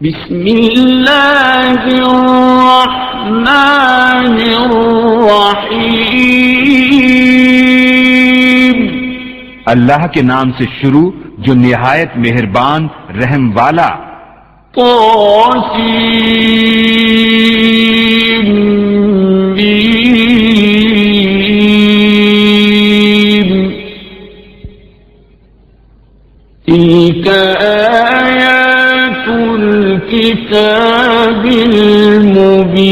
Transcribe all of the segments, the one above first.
بسم اللہ الرحمن الرحیم، اللہ کے نام سے شروع جو نہایت مہربان رحم والا۔ تلك آیات الکتاب المبین،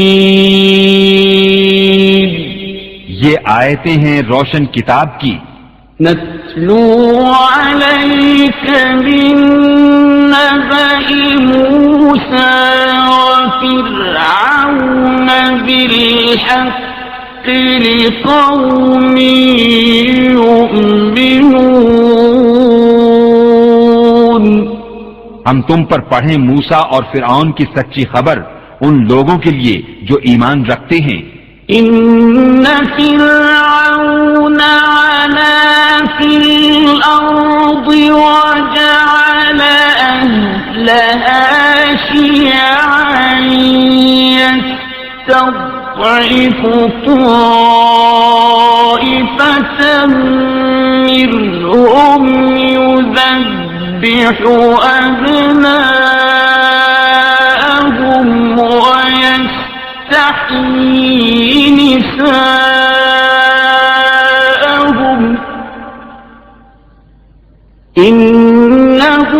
یہ آیتیں ہیں روشن کتاب کی۔ نتلو علیک من نبأ موسیٰ وفرعون بالحق لقوم یؤمنون۔ ہم تم پر پڑھیں موسیٰ اور فرعون کی سچی خبر ان لوگوں کے لیے جو ایمان رکھتے ہیں۔ ان فرعون علا فی الارض وجعل اہلها شیعا یستضعف طائفة منهم يذبح أبناءهم ويستحيي نساءهم إنه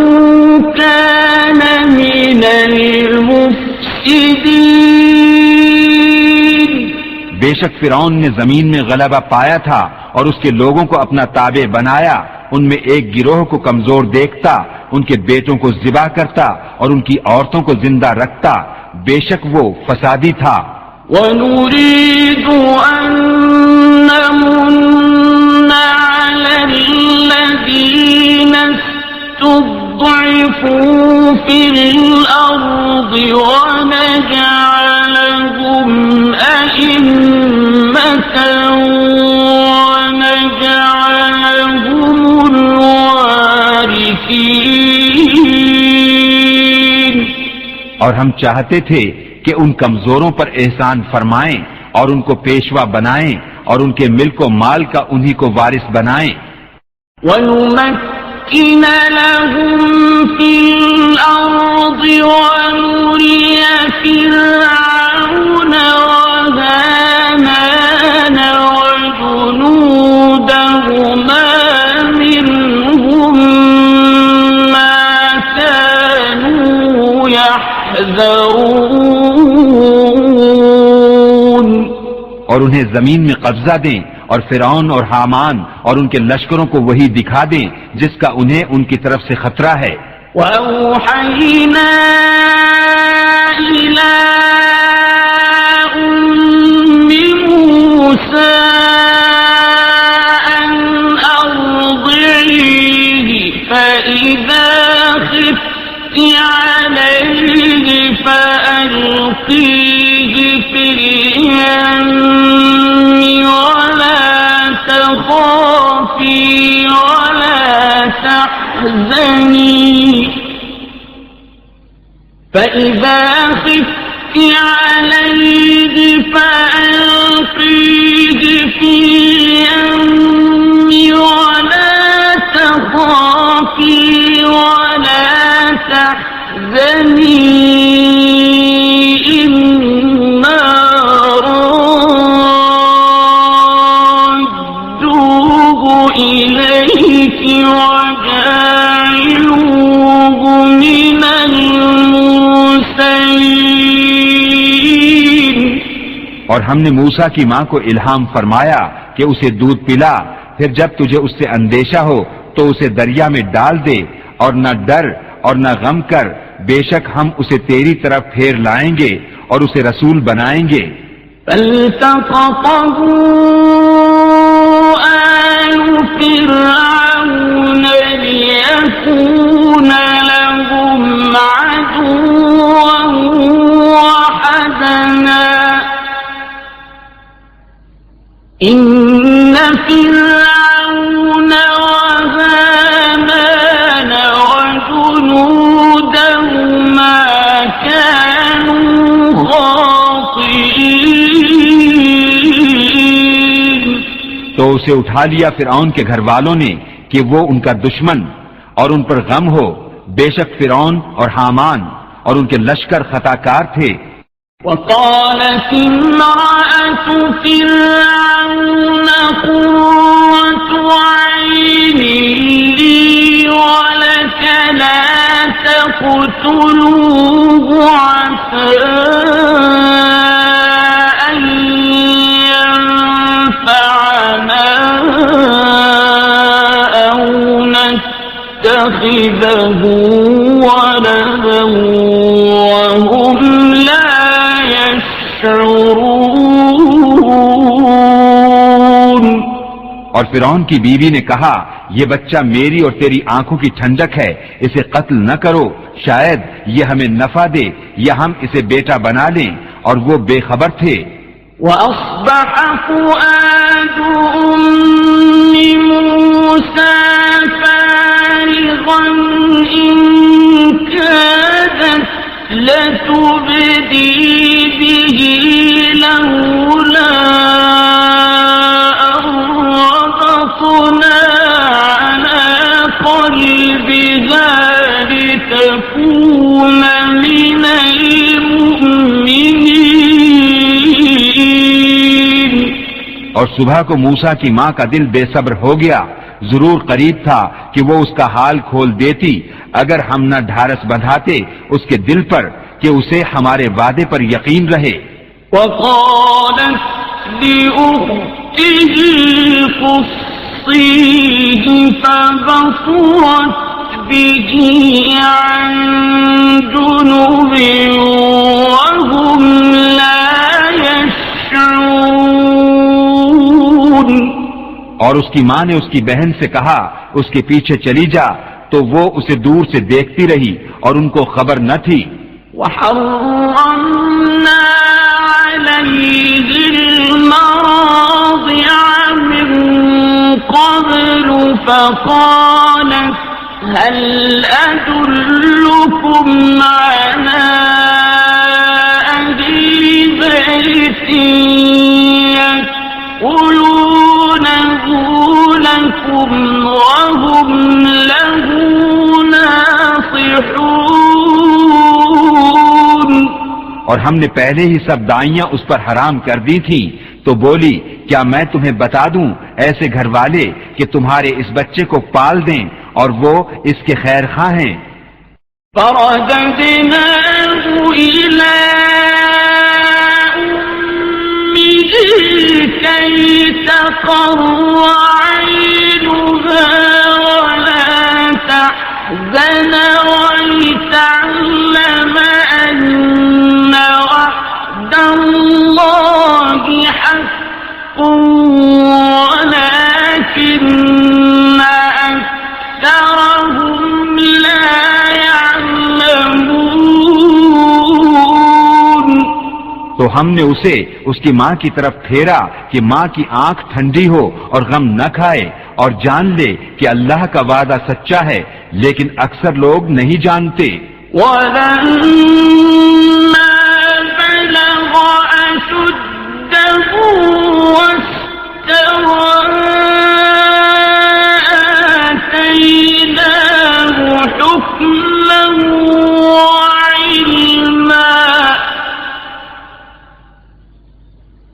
كان من المفسدين۔ بے شک فرعون نے زمین میں غلبہ پایا تھا اور اس کے لوگوں کو اپنا تابع بنایا، ان میں ایک گروہ کو کمزور دیکھتا، ان کے بیٹوں کو ذبح کرتا اور ان کی عورتوں کو زندہ رکھتا، بے شک وہ فسادی تھا۔ وَنُرِيدُ أَن نَّمُنَّ عَلَى الَّذِينَ اسْتُضْعِفُوا فِي الْأَرْضِ وَنَجْعَلَهُمْ أَئِمَّةً وَنَجْعَلَهُمُ الْوَارِثِينَ۔ اور ہم چاہتے تھے کہ ان کمزوروں پر احسان فرمائیں اور ان کو پیشوا بنائیں اور ان کے ملک و مال کا انہی کو وارث بنائیں۔ وَنُمَكِّنَ لَهُمْ فِي الْأَرْضِ وَنُرِيَ فِرْعَوْنَ وَهَامَانَ وَجُنُودَهُمَا مِنْهُمْ مَا كَانُوا يَحْذَرُونَ۔ اور انہیں زمین میں قبضہ دیں اور فرعون اور حامان اور ان کے لشکروں کو وہی دکھا دیں جس کا انہیں ان کی طرف سے خطرہ ہے۔ وَأَوْحَيْنَا إِلَىٰ أُمِّ مُوسَىٰ أَنْ أَرْضِعِيهِ فَإِذَا خِفْتِ عَلَيْهِ فَأَلْقِيهِ فِي الْيَمِّ وَلَا تَخَافِي وَلَا تَحْزَنِي فَإِذَا خِفْتِ عَلَيْهِ فَأَلْقِيهِ فِي الْيَمِّ وَلَا تَخَافِي وَلَا تَحْزَنِي إِنَّا رَادُّوهُ إِلَيْكِ وَجَاعِلُوهُ مِنَ الْمُرْسَلِينَ۔ اور ہم نے موسیٰ کی ماں کو الہام فرمایا کہ اسے دودھ پلا، پھر جب تجھے اس سے اندیشہ ہو تو اسے دریا میں ڈال دے، اور نہ ڈر اور نہ غم کر، بے شک ہم اسے تیری طرف پھیر لائیں گے اور اسے رسول بنائیں گے۔ فَالْتَقَطَهُ آلُ فِرْعَوْنَ لِيَكُونَ لَهُمْ عَدُوًّا وَحَزَنًا إِنَّ فِرْعَوْنَ وَهَامَانَ وَجُنُودَهُمَا اسے اٹھا لیا فرعون کے گھر والوں نے کہ وہ ان کا دشمن اور ان پر غم ہو، بے شک فرعون اور حامان اور ان کے لشکر خطاکار تھے۔ وقالت امرأة فرعون قرة عين لي ولك لا تقتلوه عسى أن ينفعنا أو نتخذه ولدا وهم لا اور فرعون کی بیوی نے کہا یہ بچہ میری اور تیری آنکھوں کی ٹھنڈک ہے، اسے قتل نہ کرو، شاید یہ ہمیں نفع دے یا ہم اسے بیٹا بنا لیں، اور وہ بے خبر تھے۔ وَأَصْبَحَ فُؤَادُ أُمِّ مُوسَى فَارِغًا إِن كَادَتْ لَتُبْدِي بِهِ لَوْلَا أَن رَّبَطْنَا عَلَىٰ قَلْبِهَا لِتَكُونَ مِنَ الْمُؤْمِنِينَ۔ اور صبح کو موسیٰ کی ماں کا دل بے صبر ہو گیا، ضرور قریب تھا کہ وہ اس کا حال کھول دیتی اگر ہم نہ ڈھارس بندھاتے اس کے دل پر کہ اسے ہمارے وعدے پر یقین رہے۔ وقالت لأخته قصيه فبصرت به عن جنب وهم لا يشعرون۔ اور اس کی ماں نے اس کی بہن سے کہا اس کے پیچھے چلی جا، تو وہ اسے دور سے دیکھتی رہی اور ان کو خبر نہ تھی۔ وحرمنا عليه المراضع من قبل فقالت هل أدلكم على أهل بيت يكفلونه لكم وهم له ناصحون۔ اور ہم نے پہلے ہی سب دائیاں اس پر حرام کر دی تھیں، تو بولی کیا میں تمہیں بتا دوں ایسے گھر والے کہ تمہارے اس بچے کو پال دیں اور وہ اس کے خیر خواہ ہیں۔ فرددناه إلى أمه كي تقر عينها ولا تحزن ولتعلم أن وعد الله حق ولكن أكثرهم لا يعلمون۔ تو ہم نے اسے اس کی ماں کی طرف پھیرا کہ ماں کی آنکھ ٹھنڈی ہو اور غم نہ کھائے اور جان لے کہ اللہ کا وعدہ سچا ہے، لیکن اکثر لوگ نہیں جانتے۔ وَلَمَّا بَلَغَ أَشُدَّهُ وَاسْتَوَىٰ آتَيْنَاهُ حُكْمًا وَعِلْمًا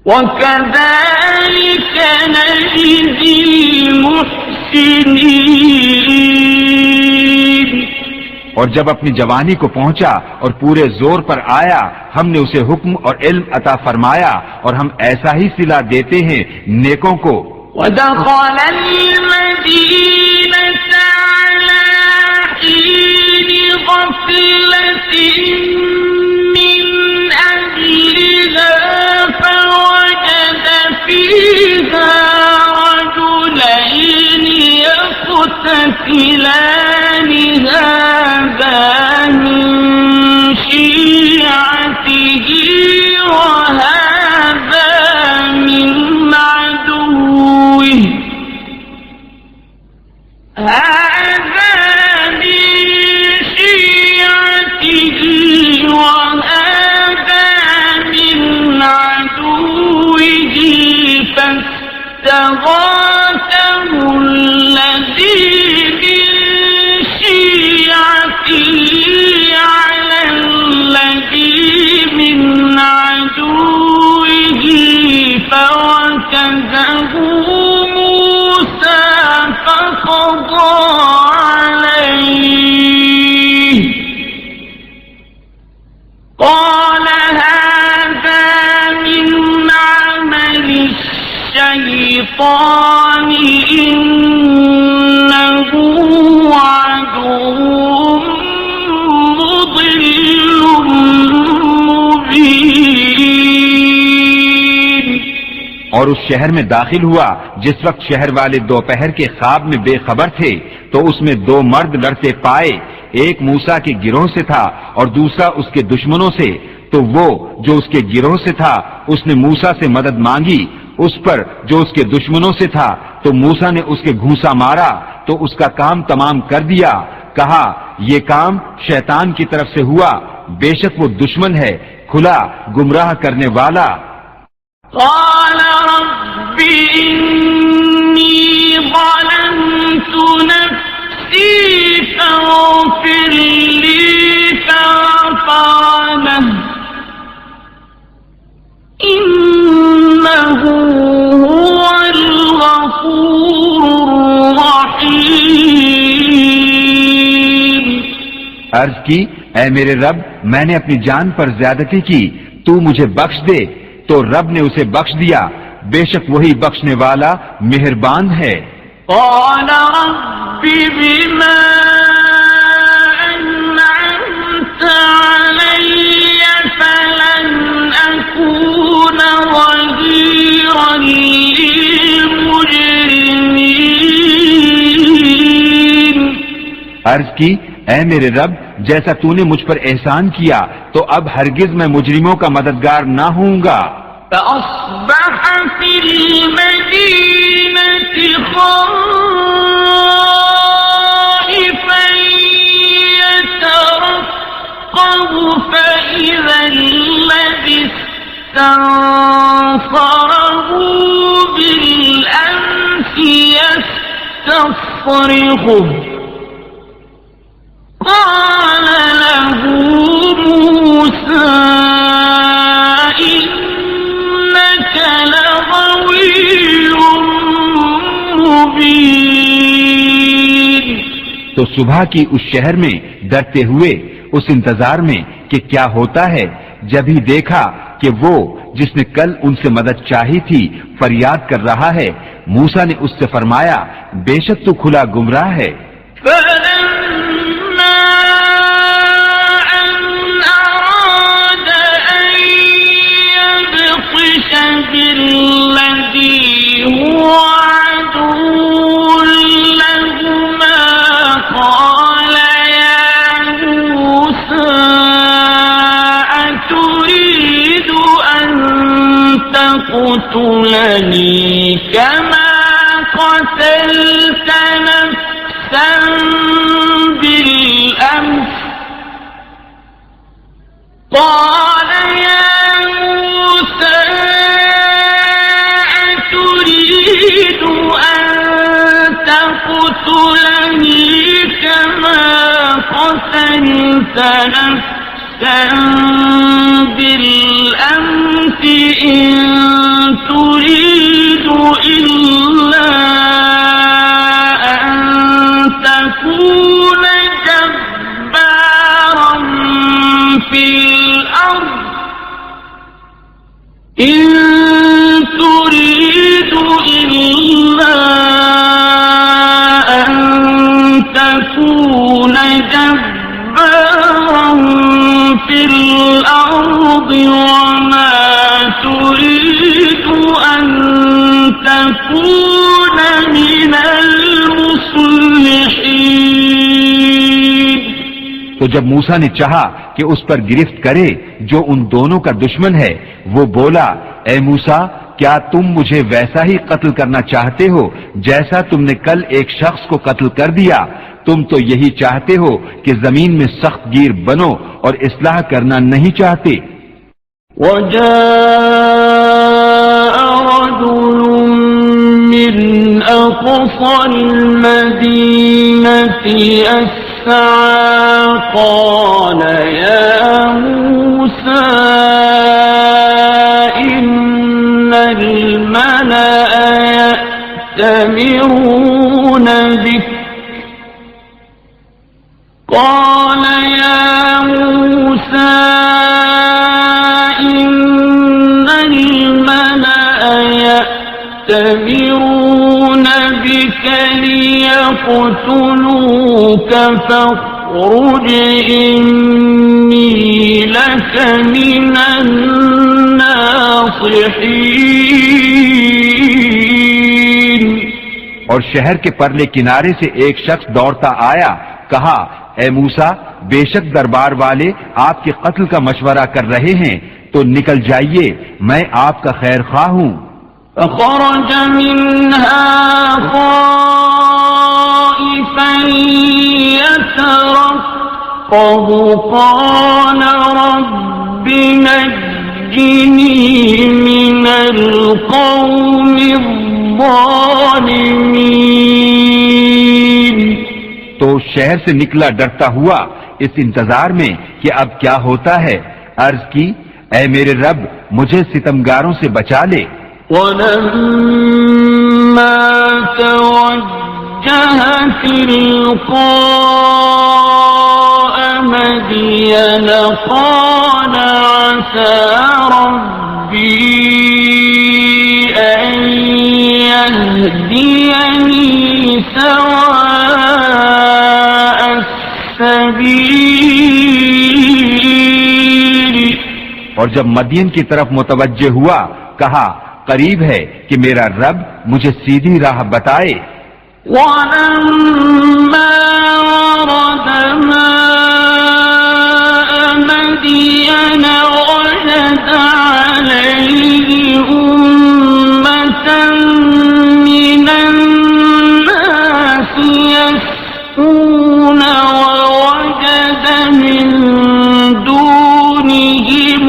وَكَذَٰلِكَ نَجْزِي الْمُحْسِنِينَ۔ اور جب اپنی جوانی کو پہنچا اور پورے زور پر آیا، ہم نے اسے حکم اور علم عطا فرمایا، اور ہم ایسا ہی صلہ دیتے ہیں نیکوں کو۔ وَدَخَلَ الْمَدِينَةَ عَلَىٰ حِينِ غَفْلَةٍ مِّنْ أَهْلِهَا فَوَجَدَ فِيهَا رَجُلَيْنِ يَقْتَتِلَانِ هَٰذَا مِن شِيعَتِهِ وَهَٰذَا مِنْ عَدُوِّهِ فاستغاثه الشيطان إنه عدو مضل مبين. اور اس شہر میں داخل ہوا جس وقت شہر والے دوپہر کے خواب میں بے خبر تھے، تو اس میں دو مرد لڑتے پائے، ایک موسیٰ کے گروہ سے تھا اور دوسرا اس کے دشمنوں سے. تو وہ جو اس کے گروہ سے تھا اس نے موسیٰ سے مدد مانگی اس پر جو اس کے دشمنوں سے تھا، تو موسیٰ نے اس کے گھونسا مارا تو اس کا کام تمام کر دیا. کہا یہ کام شیطان کی طرف سے ہوا، بے شک وہ دشمن ہے کھلا گمراہ کرنے والا. قال رب إني ظلمت نفسي فاغفر لي فغفر له إنه هو الغفور الرحيم. عرض کی اے میرے رب میں نے اپنی جان پر زیادتی کی، تو مجھے بخش دے. تو رب نے اسے بخش دیا، بے شک وہی بخشنے والا مہربان ہے. قال رب بما أنعمت علي فلن أكون ظهيرا للمجرمين. عرض کی اے میرے رب جیسا تو نے مجھ پر احسان کیا تو اب ہرگز میں مجرموں کا مددگار نہ ہوں گا. فأصبح في المدينة خائفا يترقب فإذا الذي استنصره بالأمس يستصرخه قال له موسى إنك لغوي مبين. تو صبح کی اس شہر میں ڈرتے ہوئے اس انتظار میں کہ کیا ہوتا ہے، جب ہی دیکھا کہ وہ جس نے کل ان سے مدد چاہی تھی فریاد کر رہا ہے. موسیٰ نے اس سے فرمایا بے شک تو کھلا گمراہ ہے. بالذي هو عدو لهما قال يا موسى أتريد أن تقتلني كما قتلت نفسا بالأمس قال يا موسى أتريد أن تقتلني كما قتلت نفسا بالأمس إن تريد إلا أن تكون جبارا في الأرض إن تريد إلا أن تكون جبارا في الأرض وما تريد أن تكون من المصلحين. تو جب موسیٰ نے چاہا کہ اس پر گرفت کرے جو ان دونوں کا دشمن ہے، وہ بولا اے موسیٰ کیا تم مجھے ویسا ہی قتل کرنا چاہتے ہو جیسا تم نے کل ایک شخص کو قتل کر دیا؟ تم تو یہی چاہتے ہو کہ زمین میں سخت گیر بنو اور اصلاح کرنا نہیں چاہتے. وجاء رجل من أقصى المدينة يسعى قال يا موسى إن الملأ يأتمرون بك قال يا موسى إن الملأ يأتمرون ليقتلوك فاخرج إني لك من الناصحين. اور شہر کے پرلے کنارے سے ایک شخص دوڑتا آیا، کہا اے موسیٰ، بے شک دربار والے آپ کے قتل کا مشورہ کر رہے ہیں، تو نکل جائیے، میں آپ کا خیر خواہ ہوں. فخرج منها خائفا يترقب قال رب نجني من القوم الظالمين. تو شہر سے نکلا ڈرتا ہوا اس انتظار میں کہ اب کیا ہوتا ہے. عرض کی اے میرے رب، مجھے ستمگاروں سے بچا لے. وَلَمَّا تَوَجَّهَ تِلْقَاءَ مَدْيَنَ قَالَ عَسَى رَبِّي أَن يَهْدِيَنِي سَوَاءَ السَّبِيلِ. اور جب مدین کی طرف متوجہ ہوا، کہا قریب ہے کہ میرا رب مجھے سیدھی راہ بتائے. وَلَمَّا وَرَدَ مَاءَ مَدْيَنَ وَجَدَ عَلَيْهِ أُمَّةً مِّنَ النَّاسِ يَسْقُونَ وَوَجَدَ مِن دُونِهِمُ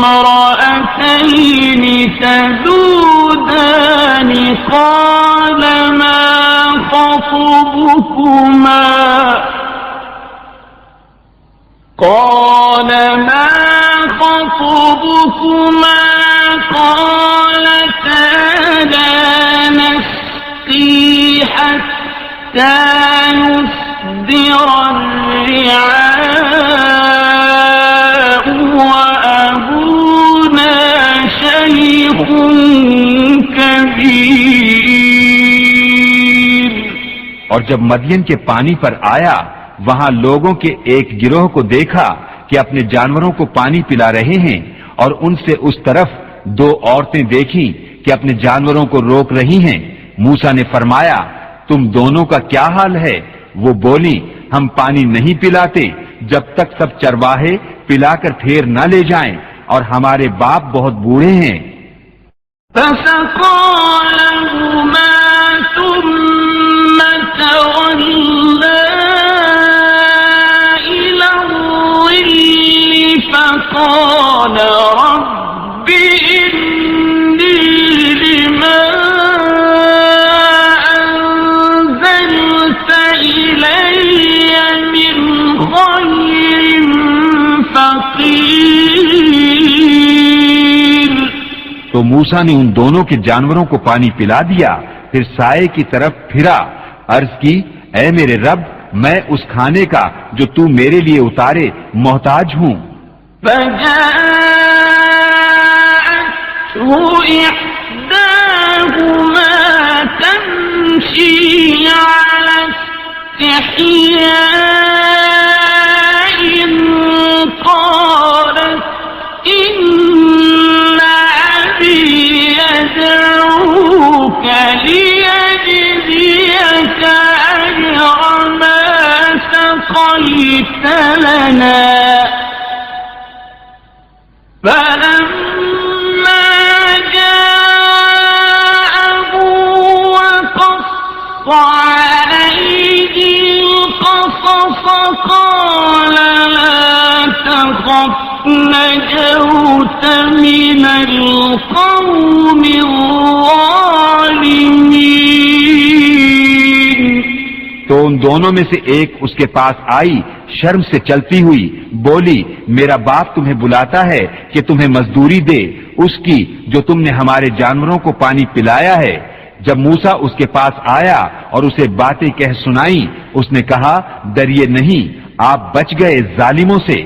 امْرَأَتَيْنِ تَذُودَانِ قَالَ مَا خطبكما قالتا لا نسقي حتى يصدر الرعاء وأبونا شيخ كبير. اور جب مدین کے پانی پر آیا، وہاں لوگوں کے ایک گروہ کو دیکھا کہ اپنے جانوروں کو پانی پلا رہے ہیں، اور ان سے اس طرف دو عورتیں دیکھیں کہ اپنے جانوروں کو روک رہی ہیں. موسیٰ نے فرمایا تم دونوں کا کیا حال ہے؟ وہ بولی ہم پانی نہیں پلاتے جب تک سب چرواہے پلا کر پھر نہ لے جائیں، اور ہمارے باپ بہت بوڑھے ہیں. فسقى لهما ثم تولى إلى الظل فقال رب إني لما أنزلت إلي من خير فقير. تو موسیٰ نے ان دونوں کے جانوروں کو پانی پلا دیا، پھر سائے کی طرف پھرا، عرض کی اے میرے رب، میں اس کھانے کا جو تو میرے لیے اتارے محتاج ہوں. فجاءته إحداهما تمشي على استحياء قالت إن أبي يدعوك ليجزيك أجر ما سقيت لنا. فلما جاءه وقص عليه القصص قال لا تخف نجوت من القوم الظالمين. تو ان دونوں میں سے ایک اس کے پاس آئی، شرم سے چلتی ہوئی، بولی میرا باپ تمہیں بلاتا ہے کہ تمہیں مزدوری دے اس کی جو تم نے ہمارے جانوروں کو پانی پلایا ہے. جب موسیٰ اس کے پاس آیا اور اسے باتیں کہہ سنائی، اس نے کہا ڈریے نہیں، آپ بچ گئے ظالموں سے.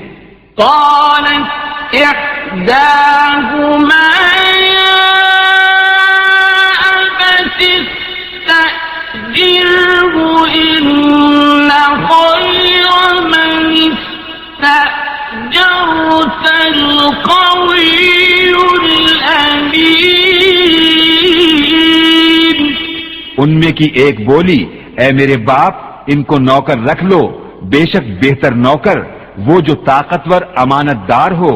قالت إحداهما يا أبت استأجره إن خير من استأجرت القوي الأمين. ان میں کی ایک بولی، اے میرے باپ ان کو نوکر رکھ لو، بے شک بہتر نوکر وہ جو طاقتور امانت دار ہو.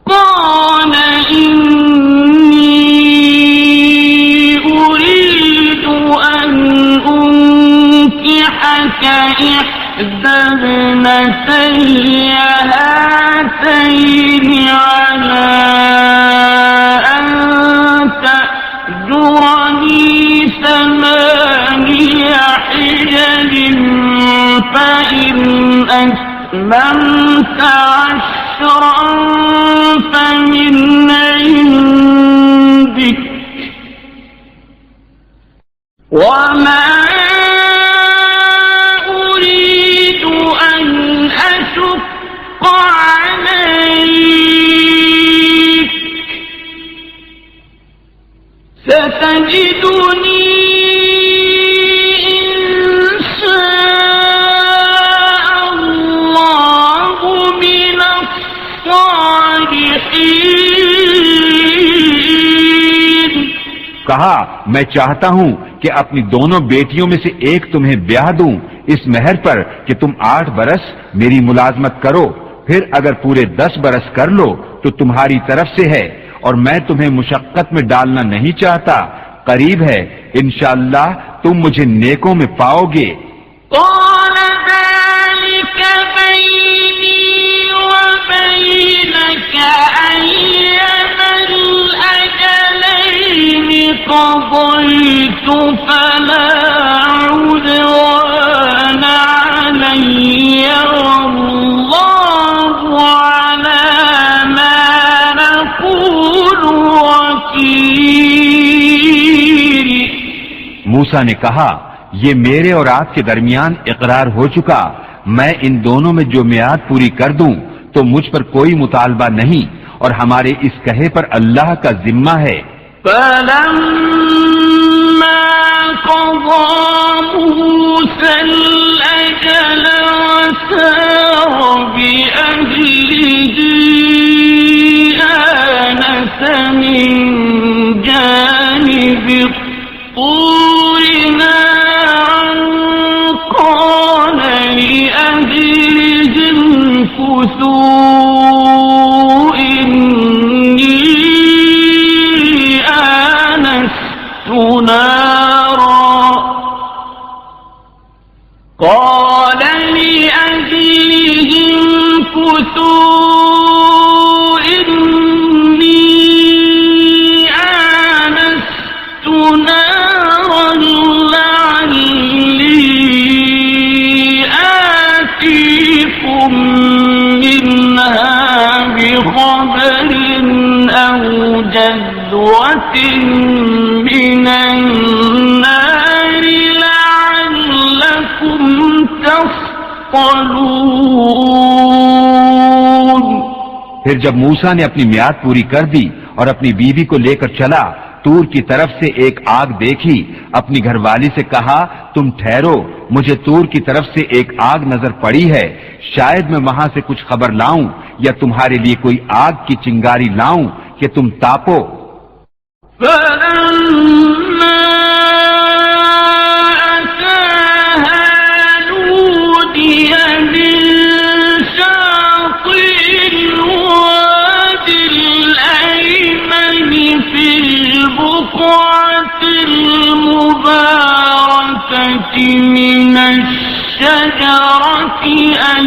قال إني أريد أن أنكحك إحدى ابنتي هاتين على أن تأجرني 8 حجج فإن أتممت 10 فمن عندك وما أريد أن أشق عليك ستجدني کہا میں چاہتا ہوں کہ اپنی دونوں بیٹیوں میں سے ایک تمہیں بیاہ دوں اس مہر پر کہ تم 8 برس میری ملازمت کرو، پھر اگر پورے 10 برس کر لو تو تمہاری طرف سے ہے، اور میں تمہیں مشقت میں ڈالنا نہیں چاہتا، قریب ہے انشاءاللہ تم مجھے نیکوں میں پاؤ گے. قال ذلك بيني وبينك أيما الأجلين قضيت فلا عدوان علي والله على ما نقول وكيل. موسیٰ نے کہا یہ میرے اور آپ کے درمیان اقرار ہو چکا، میں ان دونوں میں جو میعاد پوری کر دوں تو مجھ پر کوئی مطالبہ نہیں، اور ہمارے اس کہے پر اللہ کا ذمہ ہے. فلما قضى موسى الأجل وسار بأهله آنس من جانب الطور نارا قال لأهلهم كثوا إني آنست نارا قال لأهلهم كثوا إني آنست نارا لعلي آتيكم منها بخبر أو جذوة من النار لعلكم تصطلون. پھر جب موسیٰ نے اپنی میعاد پوری کر دی اور اپنی بیوی کو لے کر چلا، تور کی طرف سے ایک آگ دیکھی، اپنی گھر والی سے کہا تم ٹھہرو، مجھے تور کی طرف سے ایک آگ نظر پڑی ہے، شاید میں وہاں سے کچھ خبر لاؤں یا تمہارے لیے کوئی آگ کی چنگاری لاؤں کہ تم تاپو. فلما أتاها نودي من شاطئ الوادي الأيمن في البقعة المباركة من الشجرة أن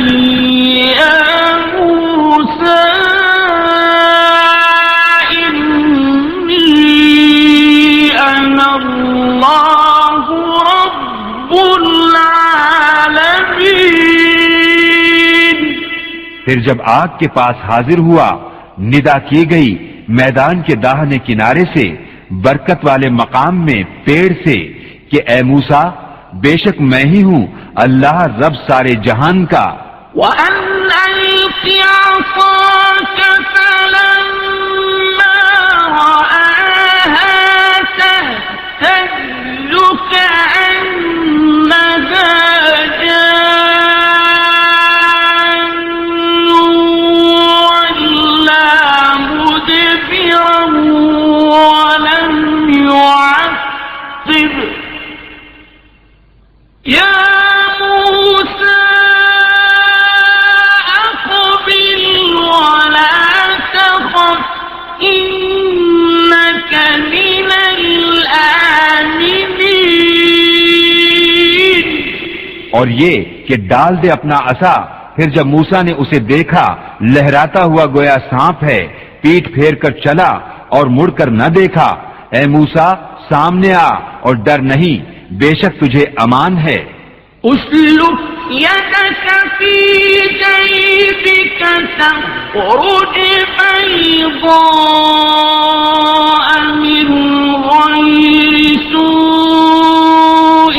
يا موسى اللہ رب العالمین. پھر جب آگ کے پاس حاضر ہوا، ندا کی گئی میدان کے داہنے کنارے سے، برکت والے مقام میں پیڑ سے کہ اے موسیٰ بے شک میں ہی ہوں اللہ رب سارے جہان کا. وَأَنْ أَلْقِ عَصَاكَ فَلَمَّا رَآهَا تَهْتَزُّ كَأَنَّهَا اور یہ کہ ڈال دے اپنا عصا. پھر جب موسیٰ نے اسے دیکھا لہراتا ہوا گویا سانپ ہے، پیٹ پھیر کر چلا اور مڑ کر نہ دیکھا. اے موسیٰ سامنے آ اور ڈر نہیں، بے شک تجھے امان ہے. اسلک يدك في جيبك تخرج بيضاء من غير سوء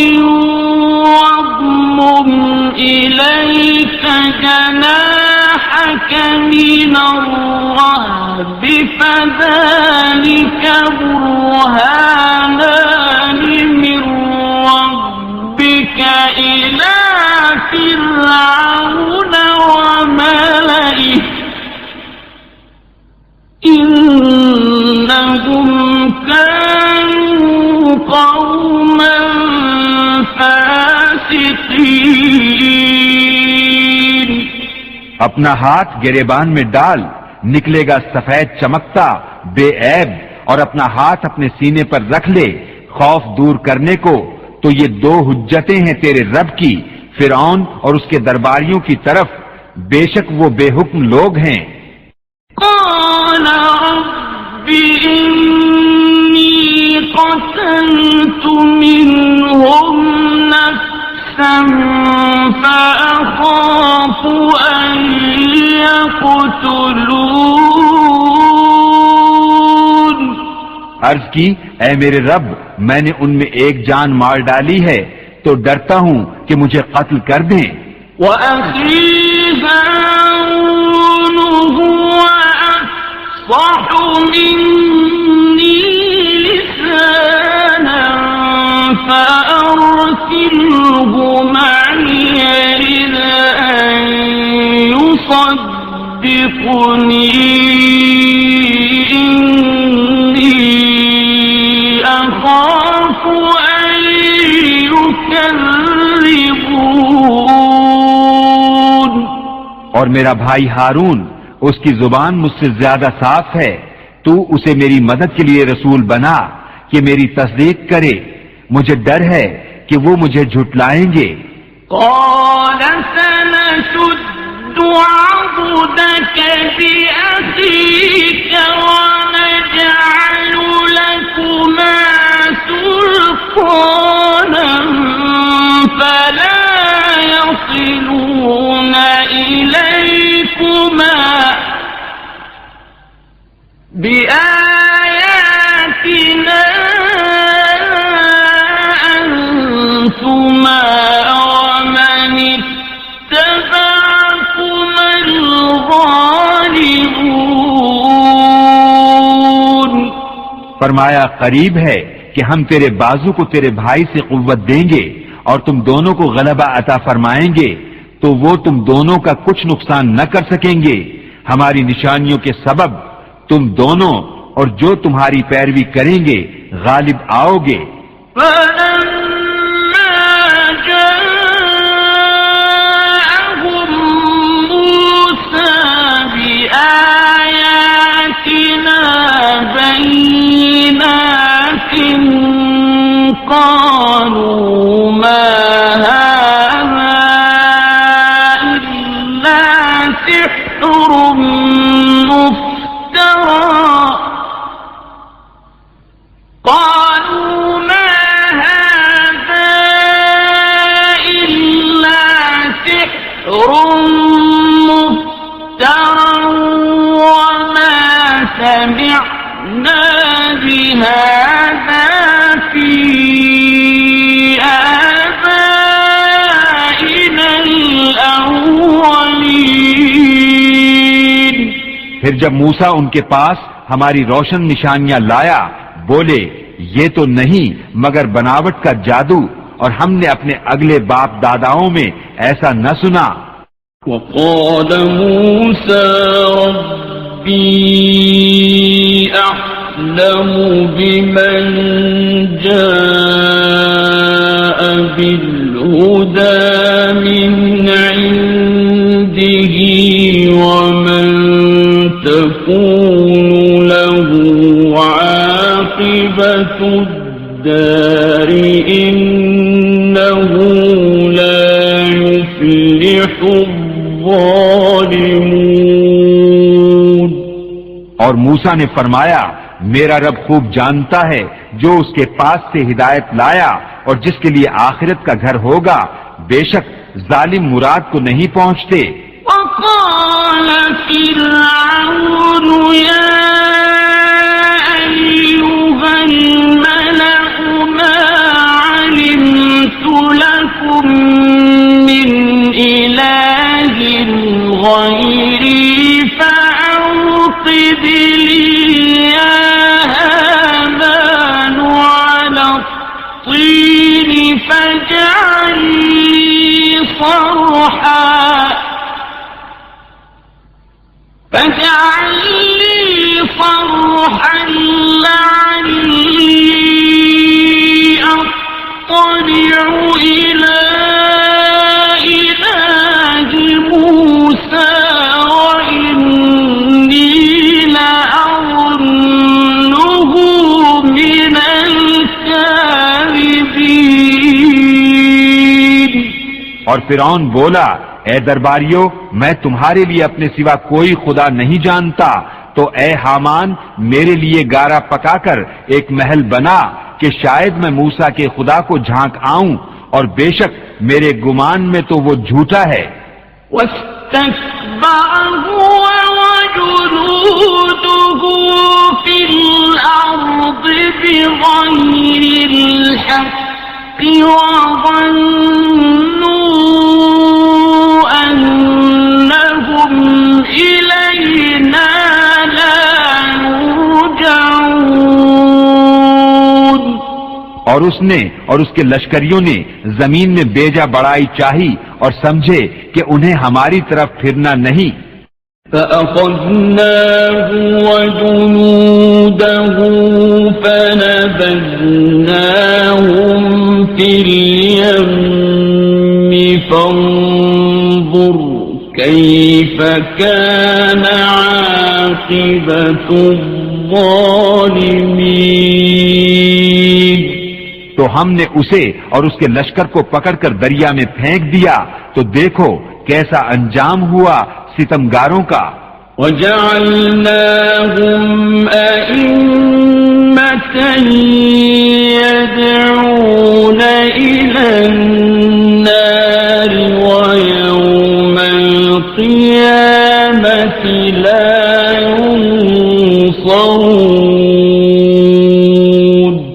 واضمم إليك جناحك من الرهب فذلك برهانان من ربك إلى فرعون وملئه إنهم كانوا قوما فاسقين. اپنا ہاتھ گریبان میں ڈال، نکلے گا سفید چمکتا بے عیب، اور اپنا ہاتھ اپنے سینے پر رکھ لے خوف دور کرنے کو. تو یہ دو حجتیں ہیں تیرے رب کی، فرعون اور اس کے درباریوں کی طرف، بے شک وہ بے حکم لوگ ہیں. قال رب إني قتلت منهم نفسا فأخاف أن يقتلون. عرض کی اے میرے رب میں نے ان میں ایک جان مار ڈالی ہے تو ڈرتا ہوں کہ مجھے قتل کر دیں. وأخي هارون هو أفصح مني لسانا فأرسله معي يرد أن يصدقني إني أخاف أن يكذبون. اور میرا بھائی ہارون اس کی زبان مجھ سے زیادہ صاف ہے، تو اسے میری مدد کے لیے رسول بنا کہ میری تصدیق کرے، مجھے ڈر ہے کہ وہ مجھے جھٹلائیں گے. قال سنشد عضدك بأخيك ونجعل لكما سلطانا فلا يصلون إليكما بآياتنا أنتما ومن اتبعكما الغالبون. فرمایا قریب ہے کہ ہم تیرے بازو کو تیرے بھائی سے قوت دیں گے اور تم دونوں کو غلبہ عطا فرمائیں گے، تو وہ تم دونوں کا کچھ نقصان نہ کر سکیں گے. ہماری نشانیوں کے سبب تم دونوں اور جو تمہاری پیروی کریں گے غالب آؤ گے. فلما جاءهم موسى بآياتنا بينات قالوا ما هذا إلا سحر مفترى قالوا ما هذا إلا سحر مفترى وما سمعنا بهذا في آبائنا الأولين. پھر جب موسیٰ ان کے پاس ہماری روشن نشانیاں لایا بولے یہ تو نہیں مگر بناوٹ کا جادو، اور ہم نے اپنے اگلے باپ داداؤں میں ایسا نہ سنا. وقال موسى ربي أعلم بمن جاء بالهدى من عنده ومن تكون له عاقبة الدار إنه لا الظالمون اور موسیٰ نے فرمایا میرا رب خوب جانتا ہے جو اس کے پاس سے ہدایت لایا اور جس کے لیے آخرت کا گھر ہوگا، بے شک ظالم مراد کو نہیں پہنچتے۔ وقال فرعون يا أيها الملأ ما علمت لكم من إله غيري فأوقد لي يا هامان على الطين فاجعل لي صرحا لعلي أطلع إلى إله موسى وإني لأظنه من الكاذبين۔ اور فرعون بولا اے درباریو میں تمہارے لیے اپنے سوا کوئی خدا نہیں جانتا، تو اے حامان میرے لیے گارا پکا کر ایک محل بنا کہ شاید میں موسیٰ کے خدا کو جھانک آؤں، اور بے شک میرے گمان میں تو وہ جھوٹا ہے۔ واستكبر هو وجنوده في الأرض بغير الحق وظنوا أنهم إلينا لا يرجعون۔ اور اس نے اور اس کے لشکریوں نے زمین میں بیجا بڑائی چاہی اور سمجھے کہ انہیں ہماری طرف پھرنا نہیں۔ فأخذناه وجنوده فنبذناهم في اليم فانظر كيف كان عاقبة الظالمين۔ تو ہم نے اسے اور اس کے لشکر کو پکڑ کر دریا میں پھینک دیا، تو دیکھو کیسا انجام ہوا ستمگاروں کا۔ وَجَعَلْنَاهُمْ أَئِمَّةً يَدْعُونَ إِلَى النَّارِ وَيَوْمَ الْقِيَامَةِ لَا يُنصَرُونَ۔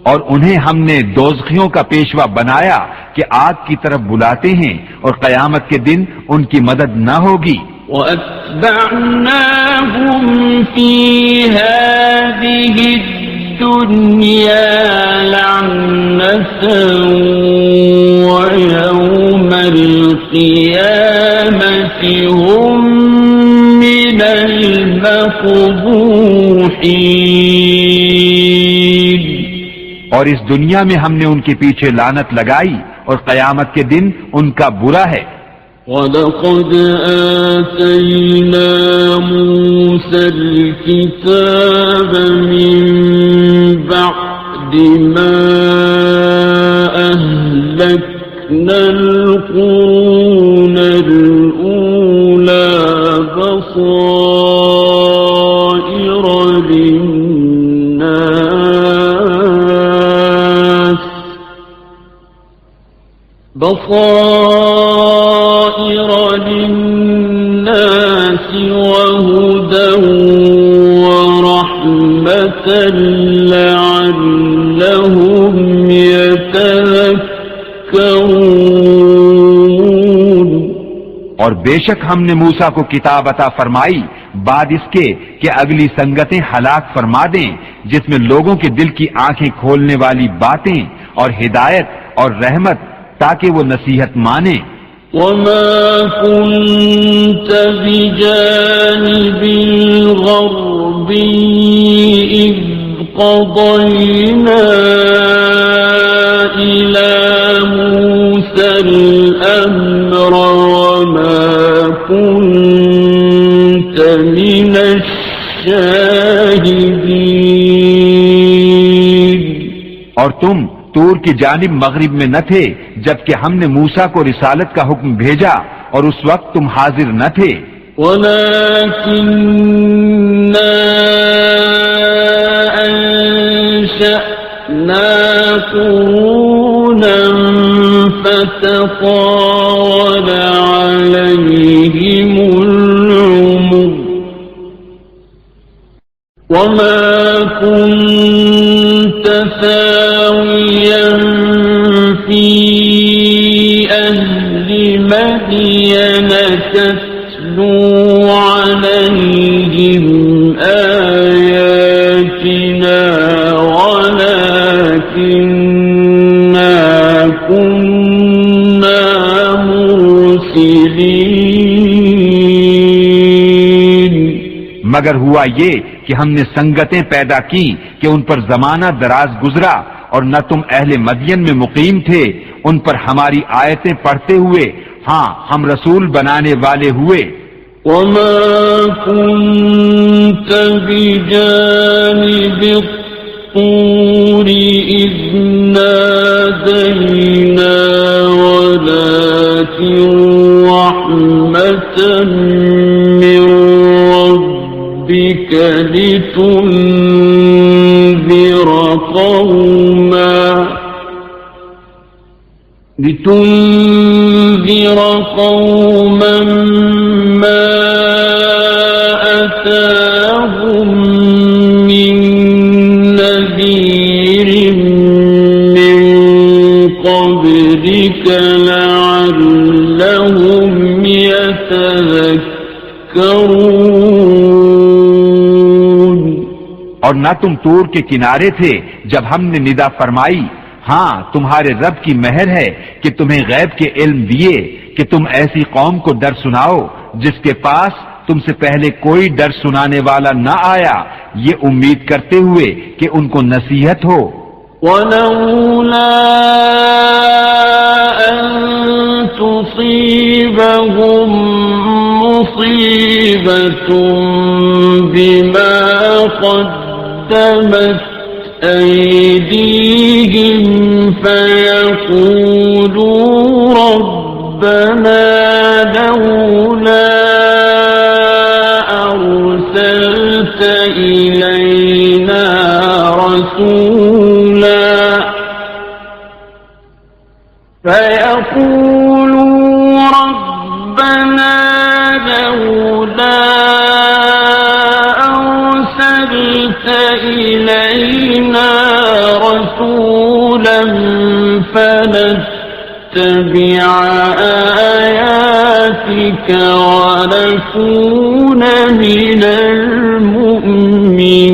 اور انہیں ہم نے دوزخیوں کا پیشوا بنایا کہ آگ کی طرف بلاتے ہیں، اور قیامت کے دن ان کی مدد نہ ہوگی۔ وَأَتْبَعْنَاهُمْ فِي هَذِهِ الدُّنْيَا لَعْنَةً وَيَوْمَ الْقِيَامَةِ هُمْ مِنَ الْمَقْبُوحِينَ۔ اور اس دنیا میں ہم نے ان کے پیچھے لعنت لگائی، اور قیامت کے دن ان کا برا ہے۔ وَلَقَدْ آتَيْنَا مُوسَى الْكِتَابَ مِنْ بَعْدِ مَا أَهْلَكْنَا الْقُرُونَ الْأُولَى بَصَائِرَ لِلنَّاسِ وَهُدًى وَرَحْمَةً لَعَلَّهُمْ يَتَذَكَّرُونَ۔ اور بے شک ہم نے موسیٰ کو کتاب عطا فرمائی بعد اس کے کہ اگلی سنگتیں ہلاک فرما دیں، جس میں لوگوں کے دل کی آنکھیں کھولنے والی باتیں اور ہدایت اور رحمت، تاکہ وہ نصیحت مانیں۔ وَمَا كُنْتَ بِجَانِبِ الْغَرْبِيِّ إِذْ قَضَيْنَا إِلَى مُوسَى الْأَمْرَ وَمَا كُنْتَ مِنَ الشَّاهِدِينَ۔ اور تم طور کی جانب مغرب میں نہ تھے جبکہ ہم نے موسیٰ کو رسالت کا حکم بھیجا، اور اس وقت تم حاضر نہ تھے. ولكننا أنشأنا قرونا فتطاول عليهم العمر وما كنت ثاويا في أهل مدين تتلو عليهم آياتنا ولكننا كنا مرسلين. مگر ہوا یہ کہ ہم نے سنگتیں پیدا کی کہ ان پر زمانہ دراز گزرا اور نہ تم اہل مدین میں مقیم تھے ان پر ہماری آیتیں پڑھتے ہوئے. ہاں ہم رسول بنانے والے ہوئے. وما كنت بجانب الطور إذ نادينا ولكن رحمة من ربك لتنذر قوما ما أتاهم من نذير من قبلك لعلهم يتذكرون. اور نہ تم طور کے کنارے تھے جب ہم نے ندا فرمائی. ہاں تمہارے رب کی مہر ہے کہ تمہیں غیب کے علم دیے کہ تم ایسی قوم کو ڈر سناؤ جس کے پاس تم سے پہلے کوئی ڈر سنانے والا نہ آیا، یہ امید کرتے ہوئے کہ ان کو نصیحت ہو. وَلَوْلَا أَن تُصِيبَهُم مُّصِيبَةٌ بِمَا قَدَّمَتْ أَيْدِيهِمْ فَيَقُولُوا رَبَّنَا لَوْلَا أَرْسَلْتَ إِلَيْنَا رَسُولًا فنتبع آياتك ونكون من المؤمنين.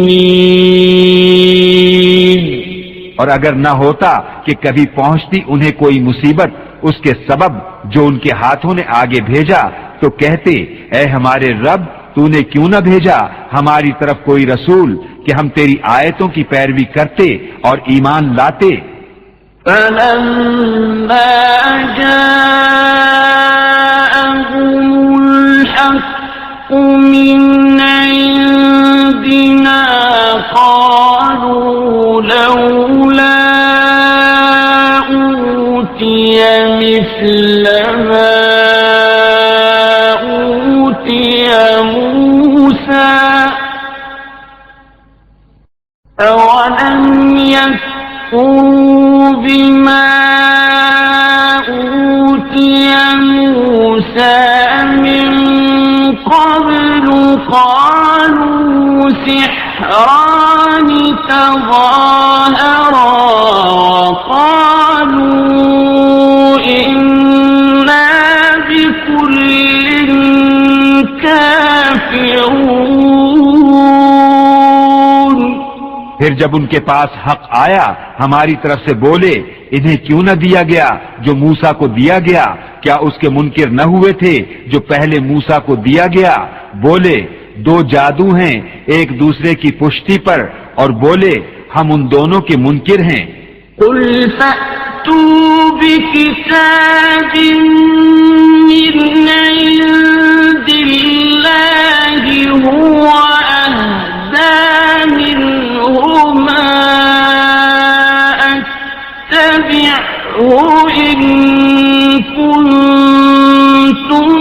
اور اگر نہ ہوتا کہ کبھی پہنچتی انہیں کوئی مصیبت اس کے سبب جو ان کے ہاتھوں نے آگے بھیجا تو کہتے اے ہمارے رب تو نے کیوں نہ بھیجا ہماری طرف کوئی رسول کہ ہم تیری آیتوں کی پیروی کرتے اور ایمان لاتے. فَلَمَّا جَاءَهُمُ الْحَقُّ مِنْ عِنْدِنَا قَالُوا لَوْلَا أُوتِيَ مِثْلَ مَا أُوتِيَ مُوسَى أَوَلَمْ يَكْفُرُوا بِمَا أُوتِيَ مُوسَى مِنْ قَبْلُ قَالُوا سِحْرَانِ تَظَاهَرَا وَقَالُوا إِنَّا بِكُلٍّ كَافِرُونَ. پھر جب ان کے پاس حق آیا ہماری طرف سے بولے انہیں کیوں نہ دیا گیا جو موسیٰ کو دیا گیا، کیا اس کے منکر نہ ہوئے تھے جو پہلے موسیٰ کو دیا گیا؟ بولے دو جادو ہیں ایک دوسرے کی پشتی پر، اور بولے ہم ان دونوں کے منکر ہیں. قُلْ فَأْتُوا بِكِتَابٍ مِّنْ عِندِ اللَّهِ هُوَ أَهْدَىٰ مِنْهُمَا أَتَّبِعْهُ إِن كُنتُمْ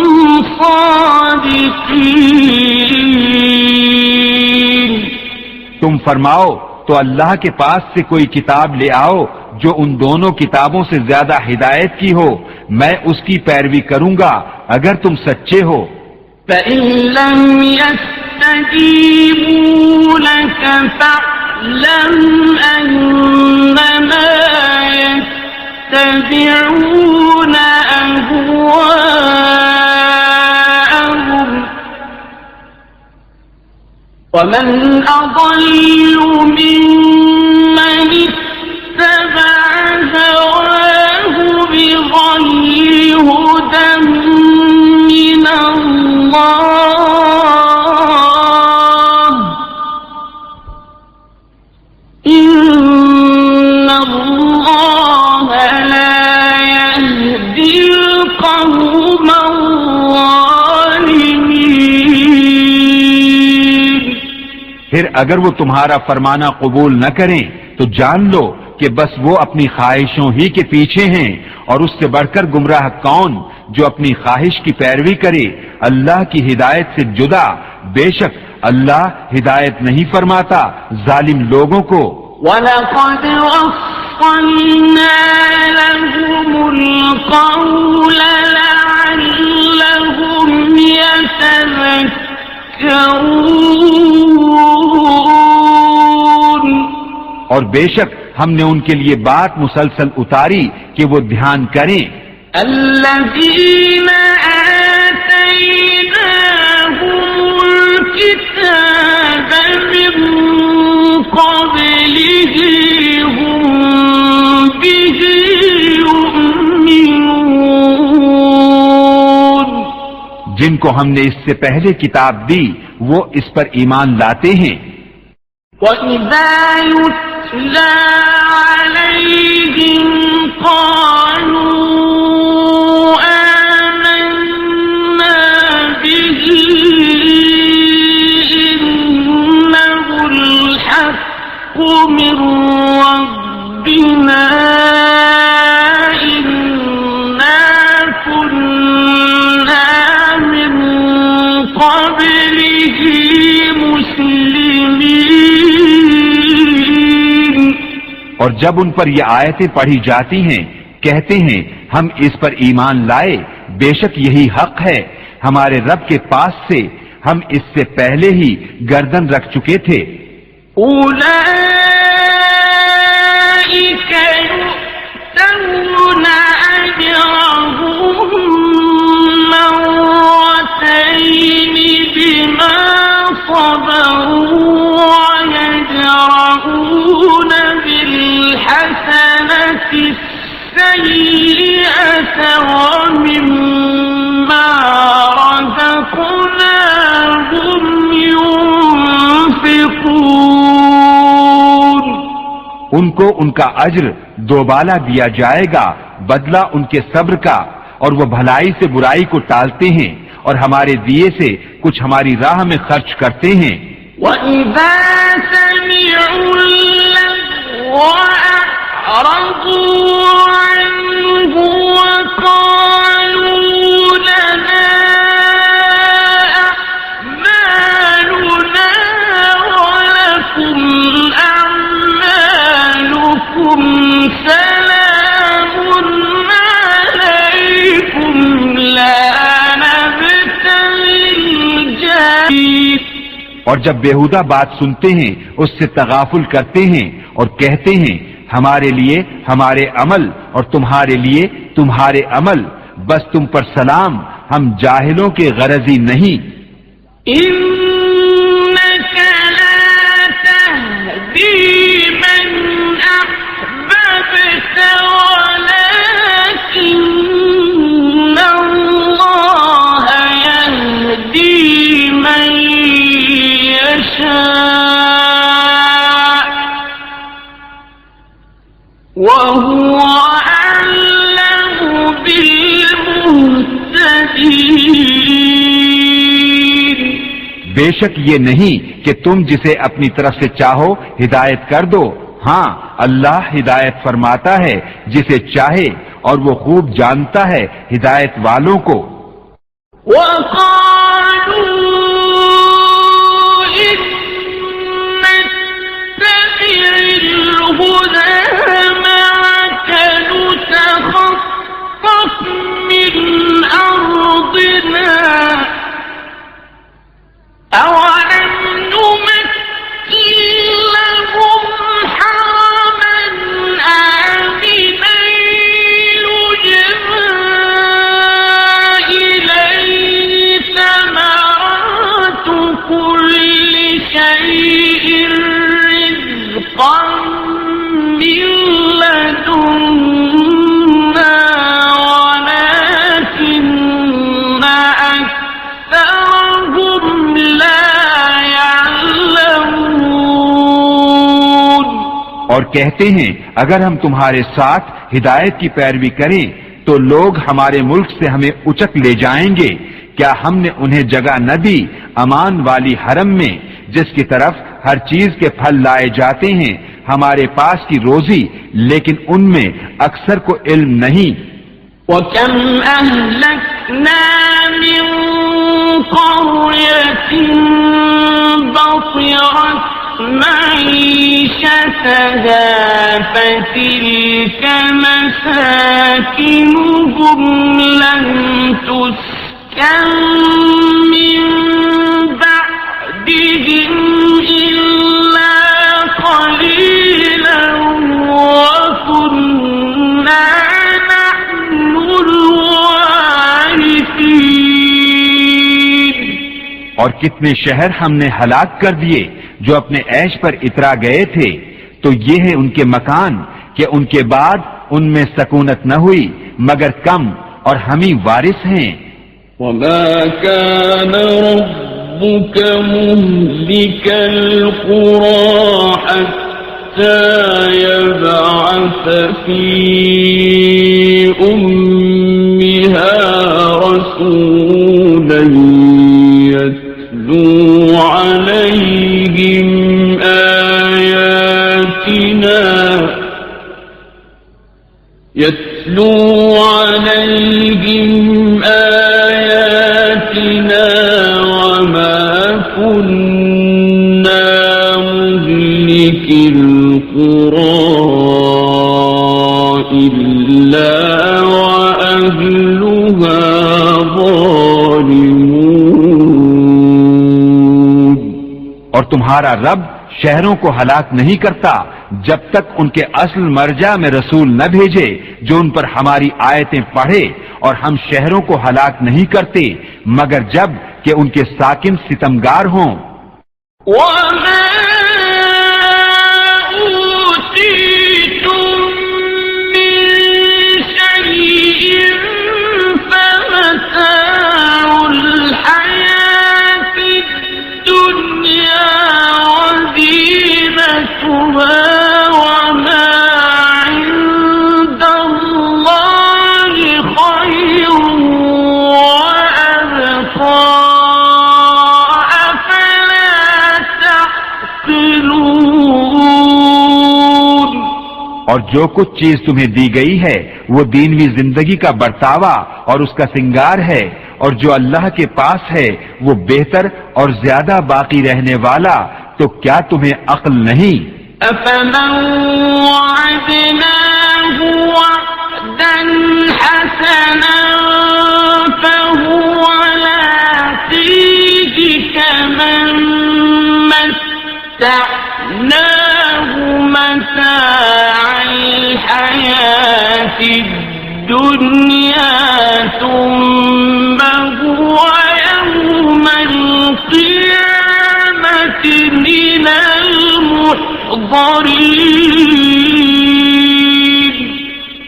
فرماؤ تو اللہ کے پاس سے کوئی کتاب لے آؤ جو ان دونوں کتابوں سے زیادہ ہدایت کی ہو، میں اس کی پیروی کروں گا اگر تم سچے ہو۔ فَإِن لَّمْ يَسْتَجِيبُوا لَكَ فَاعْلَمْ أَنَّمَا يَتَّبِعُونَ أَهْوَاءَهُمْ وَمَنْ أَضَلُّ مِمَّنِ اتَّبَعَ هَوَاهُ بِغَيْرِ هُدًى مِّنَ اللَّهِ إِنَّ اللَّهَ لَا يَهْدِي الْقَوْمَ الظَّالِمِينَ۔ پھر اگر وہ تمہارا فرمانا قبول نہ کریں تو جان لو کہ بس وہ اپنی خواہشوں ہی کے پیچھے ہیں، اور اس سے بڑھ کر گمراہ کون جو اپنی خواہش کی پیروی کرے اللہ کی ہدایت سے جدا۔ بے شک اللہ ہدایت نہیں فرماتا ظالم لوگوں کو۔ وَلَقَدْ وَصَّلْنَا لَهُمُ الْقَوْلَ لَعَلَّهُمْ يَتَذَكَّرُونَ۔ اور بے شک ہم نے ان کے لیے بات مسلسل اتاری کہ وہ دھیان کریں۔ الَّذِينَ آتَيْنَاهُمُ الْكِتَابَ مِن قَبْلِهِ هُم بِهِ يُؤْمِنُونَ۔ جن کو ہم نے اس سے پہلے کتاب دی وہ اس پر ایمان لاتے ہیں۔ وَإِذَا يُتْلَى عَلَيْهِمْ قَالُوا آمَنَّا بِهِ إِنَّهُ الْحَقُّ مِنْ رَبِّنَا إِنَّا كُنَّا مِنْ قَبْلِهِ مُسْلِمِينَ۔ اور جب ان پر یہ آیتیں پڑھی جاتی ہیں کہتے ہیں ہم اس پر ایمان لائے، بے شک یہی حق ہے ہمارے رب کے پاس سے، ہم اس سے پہلے ہی گردن رکھ چکے تھے۔ أولئك يؤتون أجرهم مرتين بما صبروا ويدرؤون بالحسنة السيئة ومما رزقناهم ينفقون۔ ان کو ان کا اجر دوبالا دیا جائے گا، بدلہ ان کے صبر کا، اور وہ بھلائی سے برائی کو ٹالتے ہیں اور ہمارے دیے سے کچھ ہماری راہ میں خرچ کرتے ہیں۔ وَإِذَا سَمِعُوا اللَّغْوَ أَعْرَضُوا عَنْهُ وَقَالُوا لَنَا أَعْمَالُنَا وَلَكُمْ أَعْمَالُكُمْ سَلَامٌ عَلَيْكُمْ لَا نَبْتَغِي الْجَاهِلِينَ۔ اور جب بیہودہ بات سنتے ہیں اس سے تغافل کرتے ہیں اور کہتے ہیں ہمارے لیے ہمارے عمل اور تمہارے لیے تمہارے عمل، بس تم پر سلام، ہم جاہلوں کے غرضی نہیں۔ إِنَّكَ لَا تَهْدِي مَنْ أَحْبَبْتَ وَلَكِنَّ اللَّهَ يَهْدِي مَن يَشَاءُ وَهُوَ أَعْلَمُ بِالْمُهْتَدِينَ۔ بے شک یہ نہیں کہ تم جسے اپنی طرف سے چاہو ہدایت کر دو، ہاں اللہ ہدایت فرماتا ہے جسے چاہے اور وہ خوب جانتا ہے ہدایت والوں کو۔ وَقَالُوا إِن اور کہتے ہیں اگر ہم تمہارے ساتھ ہدایت کی پیروی کریں تو لوگ ہمارے ملک سے ہمیں اچک لے جائیں گے. کیا ہم نے انہیں جگہ نہ دی امان والی حرم میں جس کی طرف ہر چیز کے پھل لائے جاتے ہیں ہمارے پاس کی روزی, لیکن ان میں اکثر کو علم نہیں. وَكَمْ أَهْلَكْنَا مِنْ قَرْيَةٍ بَطِرَتْ مَعِيشَتَهَا فَتِلْكَ مَسَاكِنُهُمْ لَمْ تُسْكَنْ مِنْ بَعْدِهِمْ إِلَّا قَلِيلًا وَكُنَّا نَحْنُ الْوَارِثِينَ. اور کتنے شہر ہم نے ہلاک کر دیے جو اپنے عیش پر اترا گئے تھے, تو یہ ہے ان کے مکان کہ ان کے بعد ان میں سکونت نہ ہوئی مگر کم, اور ہم ہی وارث ہیں. وَمَا كَانَ رَبُّكَ مُهْلِكَ الْقُرَىٰ حَتَّىٰ يَبْعَثَ فِي أُمِّهَا رَسُولًا يَتْلُو عَلَيْهِمْ آيَاتِنَا وَمَا كُنَّا مُهْلِكِي الْقُرَىٰ إِلَّا وَأَهْلُهَا ظَالِمُونَ. اور تمہارا رب شہروں کو ہلاک نہیں کرتا جب تک ان کے اصل مرجع میں رسول نہ بھیجے جو ان پر ہماری آیتیں پڑھے, اور ہم شہروں کو ہلاک نہیں کرتے مگر جب کہ ان کے ساکن ستمگار ہوں. وَمَا أُوتِيتُم مِّن شَيْءٍ فَمَتَاعُ الْحَيَاةِ الدُّنْيَا وَزِينَتُهَا وَمَا عِندَ اللَّهِ خَيْرٌ وَأَبْقَىٰ أَفَلَا تَعْقِلُونَ. اور جو کچھ چیز تمہیں دی گئی ہے وہ دینوی زندگی کا برتاوا اور اس کا سنگار ہے, اور جو اللہ کے پاس ہے وہ بہتر اور زیادہ باقی رہنے والا. تو کیا تمہیں عقل نہیں؟ أَفَمَنْ وَعَدْنَاهُ وَعْدًا حَسَنًا فَهُوَ لاقِيهِ كَمَنْ مَتَّعْنَاهُ مَتَاعَ الْحَيَاةِ الدُّنْيَا ثُمَّ هُوَ يَوْمَ الْقِيَامَةِ مِنَ الْمُحْضَرِينَ.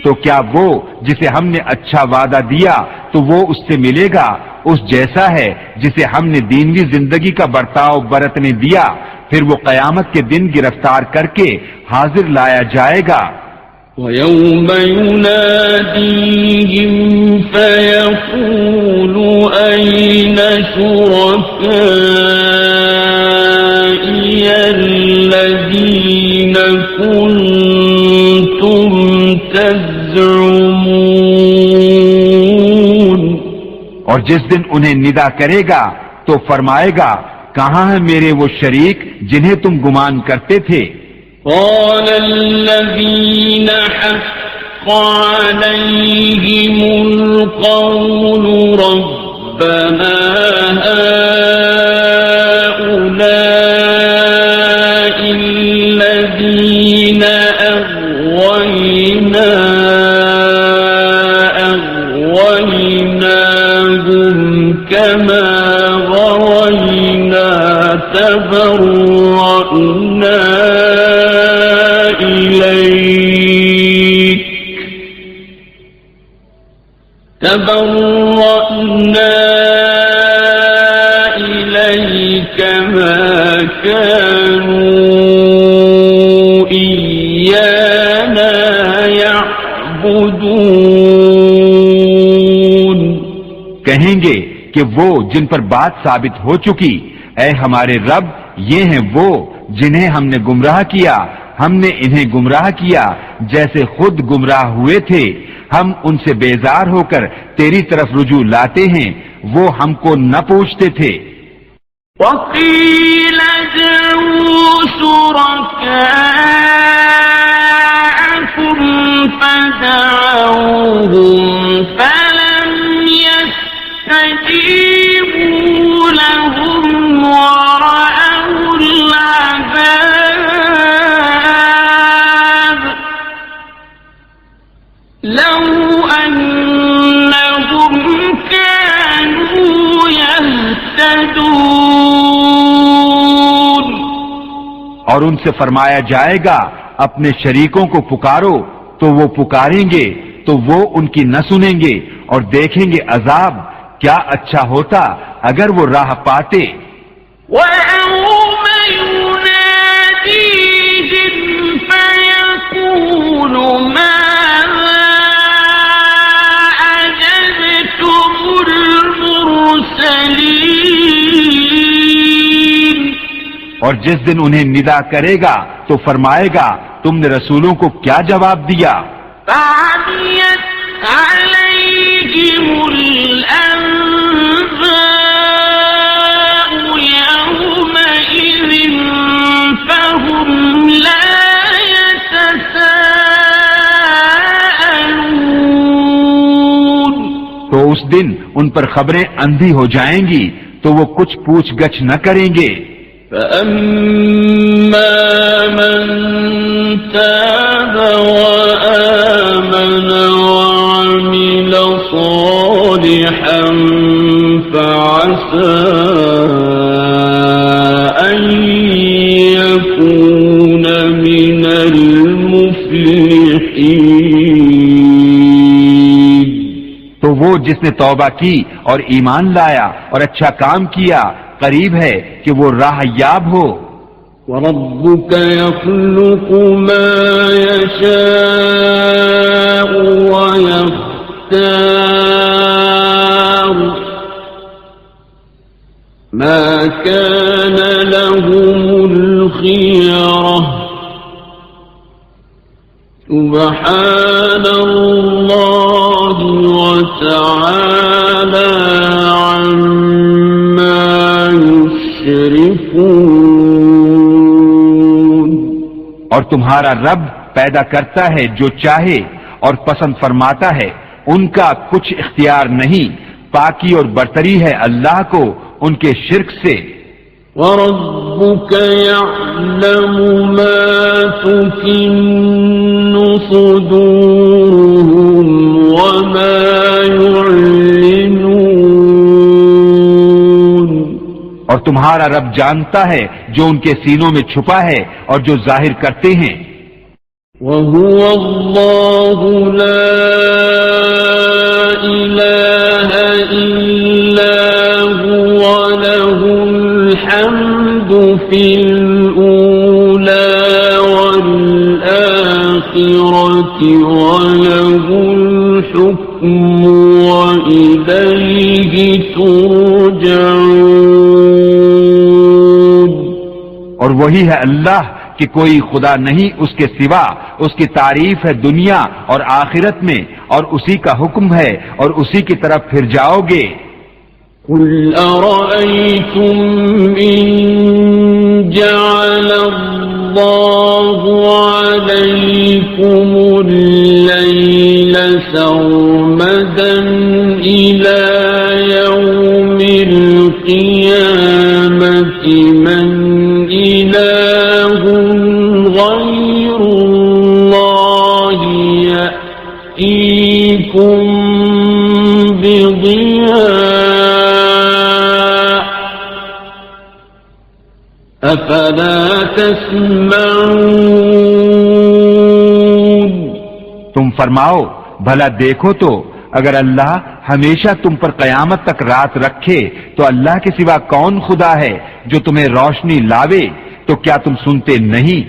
تو کیا وہ جسے ہم نے اچھا وعدہ دیا تو وہ اس سے ملے گا اس جیسا ہے جسے ہم نے دینوی زندگی کا برتاؤ برتنے دیا, پھر وہ قیامت کے دن گرفتار کر کے حاضر لایا جائے گا. وَيَوْمَ يُنَادِيهِمْ فَيَقُولُ أَيْنَ شُرَكَائِيَ الَّذِينَ كُنتُمْ تَزْعُمُونَ. اور جس دن انہیں ندا کرے گا تو فرمائے گا کہاں ہیں میرے وہ شریک جنہیں تم گمان کرتے تھے. قال الذين حق عليهم القول ربنا هؤلاء الذين أغويناهم كما غوينا تبرأنا إليك ما كانوا کہ وہ جن پر بات ثابت ہو چکی، اے ہمارے رب یہ ہیں وہ جنہیں ہم نے گمراہ کیا، ہم نے انہیں گمراہ کیا جیسے خود گمراہ ہوئے تھے، ہم ان سے بیزار ہو کر تیری طرف رجوع لاتے ہیں، وہ ہم کو نہ پوچھتے تھے۔ وَقِيلَ ادْعُوا شُرَكَاءَكُمْ فَدَعَوْهُمْ فَلَمْ يَسْتَجِيبُوا لَهُمْ وَرَأَوُا الْعَذَابَ لَوْ أَنَّهُمْ كَانُوا يَهْتَدُونَ۔ اور ان سے فرمایا جائے گا اپنے شریکوں کو پکارو، تو وہ پکاریں گے تو وہ ان کی نہ سنیں گے، اور دیکھیں گے عذاب کیا اچھا ہوتا اگر وہ راہ پاتے۔ وَيَوْمَ يُنَادِيهِمْ فَيَقُولُ مَاذَا أَجَبْتُمُ الْمُرْسَلِينَ۔ اور جس دن انہیں ندا کرے گا تو فرمائے گا تم نے رسولوں کو کیا جواب دیا؟ فَعَمِيَتْ عَلَيْهِمُ الْأَنبَاءُ يَوْمَئِذٍ فَهُمْ لَا يَتَسَاءَلُونَ۔ تو اس دن ان پر خبریں اندھی ہو جائیں گی تو وہ کچھ پوچھ گچھ نہ کریں گے۔ فَأَمَّا مَن تَابَ وَآمَنَ وَعَمِلَ صَالِحًا فَعَسَىٰ أَن يَكُونَ مِنَ الْمُفْلِحِينَ۔ تو وہ جس نے توبہ کی اور ایمان لایا اور اچھا کام کیا، قریب ہے کہ وہ راہ یاب ہو۔ وَرَبُّكَ يَخْلُقُ مَا يَشَاءُ وَيَخْتَارُ مَا كَانَ لَهُمُ الْخِيَرَةُ سُبْحَانَ اللَّهِ وَتَعَالَى عَمَّا يُشْرِكُونَ۔ اور تمہارا رب پیدا کرتا ہے جو چاہے اور پسند فرماتا ہے، ان کا کچھ اختیار نہیں، پاکی اور برتری ہے اللہ کو ان کے شرک سے۔ وَرَبُّكَ يَعْلَمُ مَا تُكِنُّ صُدُورُهُمْ وَمَا يُعْلِنُونَ۔ اور تمہارا رب جانتا ہے جو ان کے سینوں میں چھپا ہے اور جو ظاہر کرتے ہیں۔ وَهُوَ اللَّهُ لَا إِلَٰهَ إِلَّا هُوَ لَهُ الْحَمْدُ فِي الْأُولَىٰ وَالْآخِرَةِ وَلَهُ الْحُكْمُ وَإِلَيْهِ تُرْجَعُونَ۔ اور وہی ہے اللہ کہ کوئی خدا نہیں اس کے سوا، اس کی تعریف ہے دنیا اور آخرت میں، اور اسی کا حکم ہے اور اسی کی طرف پھر جاؤ گے۔ قُلْ أَرَأَيْتُمْ إِن جَعَلَ اللَّهُ عَلَيْكُمُ اللَّيْلَ سَرْمَدًا إِلَىٰ يَوْمِ الْقِيَامَةِ مَنْ إِلَٰهٌ غَيْرُ اللَّهِ يَأْتِيكُم بِضِيَاءٍ أَفَلَا تَسْمَعُونَ۔ تم فرماؤ بھلا دیکھو تو اگر اللہ ہمیشہ تم پر قیامت تک رات رکھے تو اللہ کے سوا کون خدا ہے جو تمہیں روشنی لاوے، تو کیا تم سنتے نہیں؟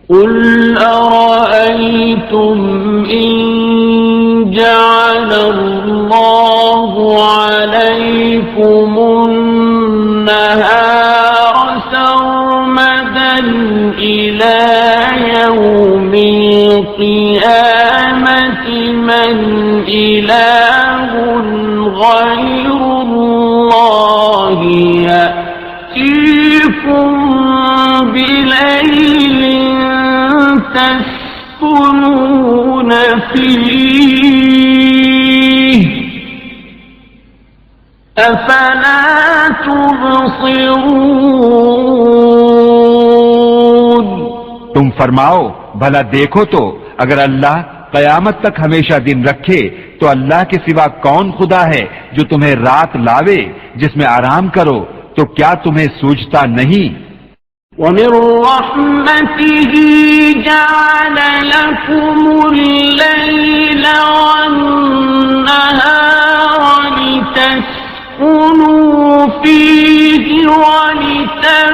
قل أرأيتم إن جعل الله عليكم النهار سرمدا إلى يوم القيامة من إله غير الله يأتيكم بليل تسكنون فيه أفلا تبصرون۔ تم فرماؤ بھلا دیکھو تو اگر اللہ قیامت تک ہمیشہ دن رکھے تو اللہ کے سوا کون خدا ہے جو تمہیں رات لاوے جس میں آرام کرو، تو کیا تمہیں سوچتا نہیں؟ وَمِن رَّحْمَتِهِ جَعَلَ لَكُمُ اللَّيْلَ وَالنَّهَارَ لِتَسْكُنُوا فِيهِ وَلِتَبْتَغُوا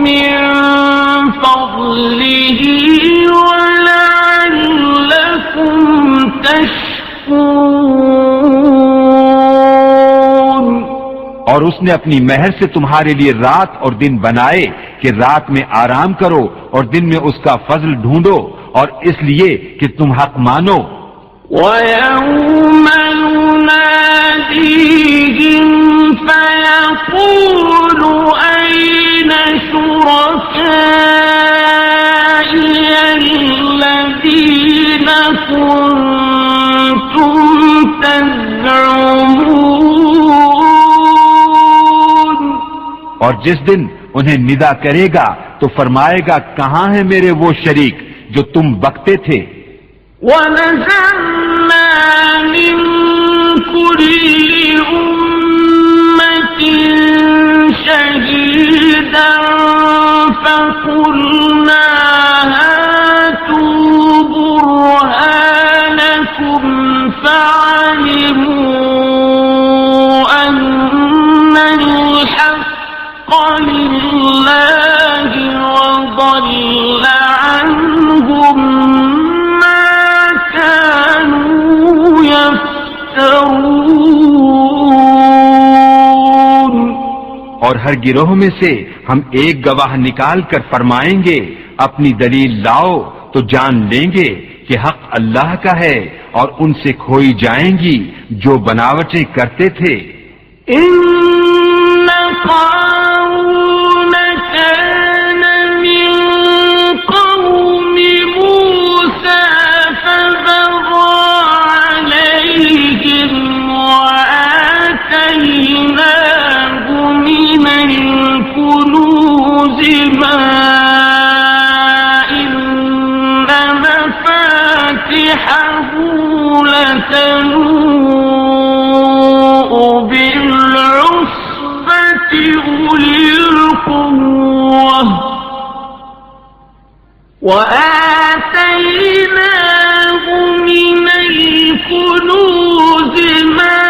مِن فَضْلِهِ وَلَعَلَّكُمْ تَشْكُرُونَ۔ اور اس نے اپنی مہر سے تمہارے لیے رات اور دن بنائے کہ رات میں آرام کرو اور دن میں اس کا فضل ڈھونڈو، اور اس لیے کہ تم حق مانو۔ وَيَوْمَ يُنَادِيهِمْ فَيَقُولُ أَيْنَ شُرَكَائِيَ الَّذِينَ كُنتُمْ تَزْعُمُونَ۔ اور جس دن انہیں ندا کرے گا تو فرمائے گا کہاں ہیں میرے وہ شریک جو تم بکتے تھے۔ وَنَزَعْنَا مِن كُلِّ أُمَّةٍ شَهِيدًا فَقُلْنَا هَاتُوا بُرْهَانَكُمْ فَعَلِمُوا أَنَّ الْحَقَّ لِلَّهِ وَضَلَّ عَنْهُمْ مَا كَانُوا يَفْتَرُونَ۔ اور ہر گروہ میں سے ہم ایک گواہ نکال کر فرمائیں گے اپنی دلیل لاؤ تو جان لیں گے کہ حق اللہ کا ہے اور ان سے کھوئی جائیں گی جو بناوٹیں کرتے تھے۔ إِنَّ قَارُونَ كَانَ مِن قَوْمِ مُوسَىٰ فَبَغَىٰ عَلَيْهِمْ وَآتَيْنَاهُ مِنَ الْكُنُوزِ مَا إِنَّ مَفَاتِحَهُ لَتَنُوءُ بِالْعُصْبَةِ أُولِي الْقُوَّةِ وَآتَيْنَاهُ مِنَ الْكُنُوزِ مَا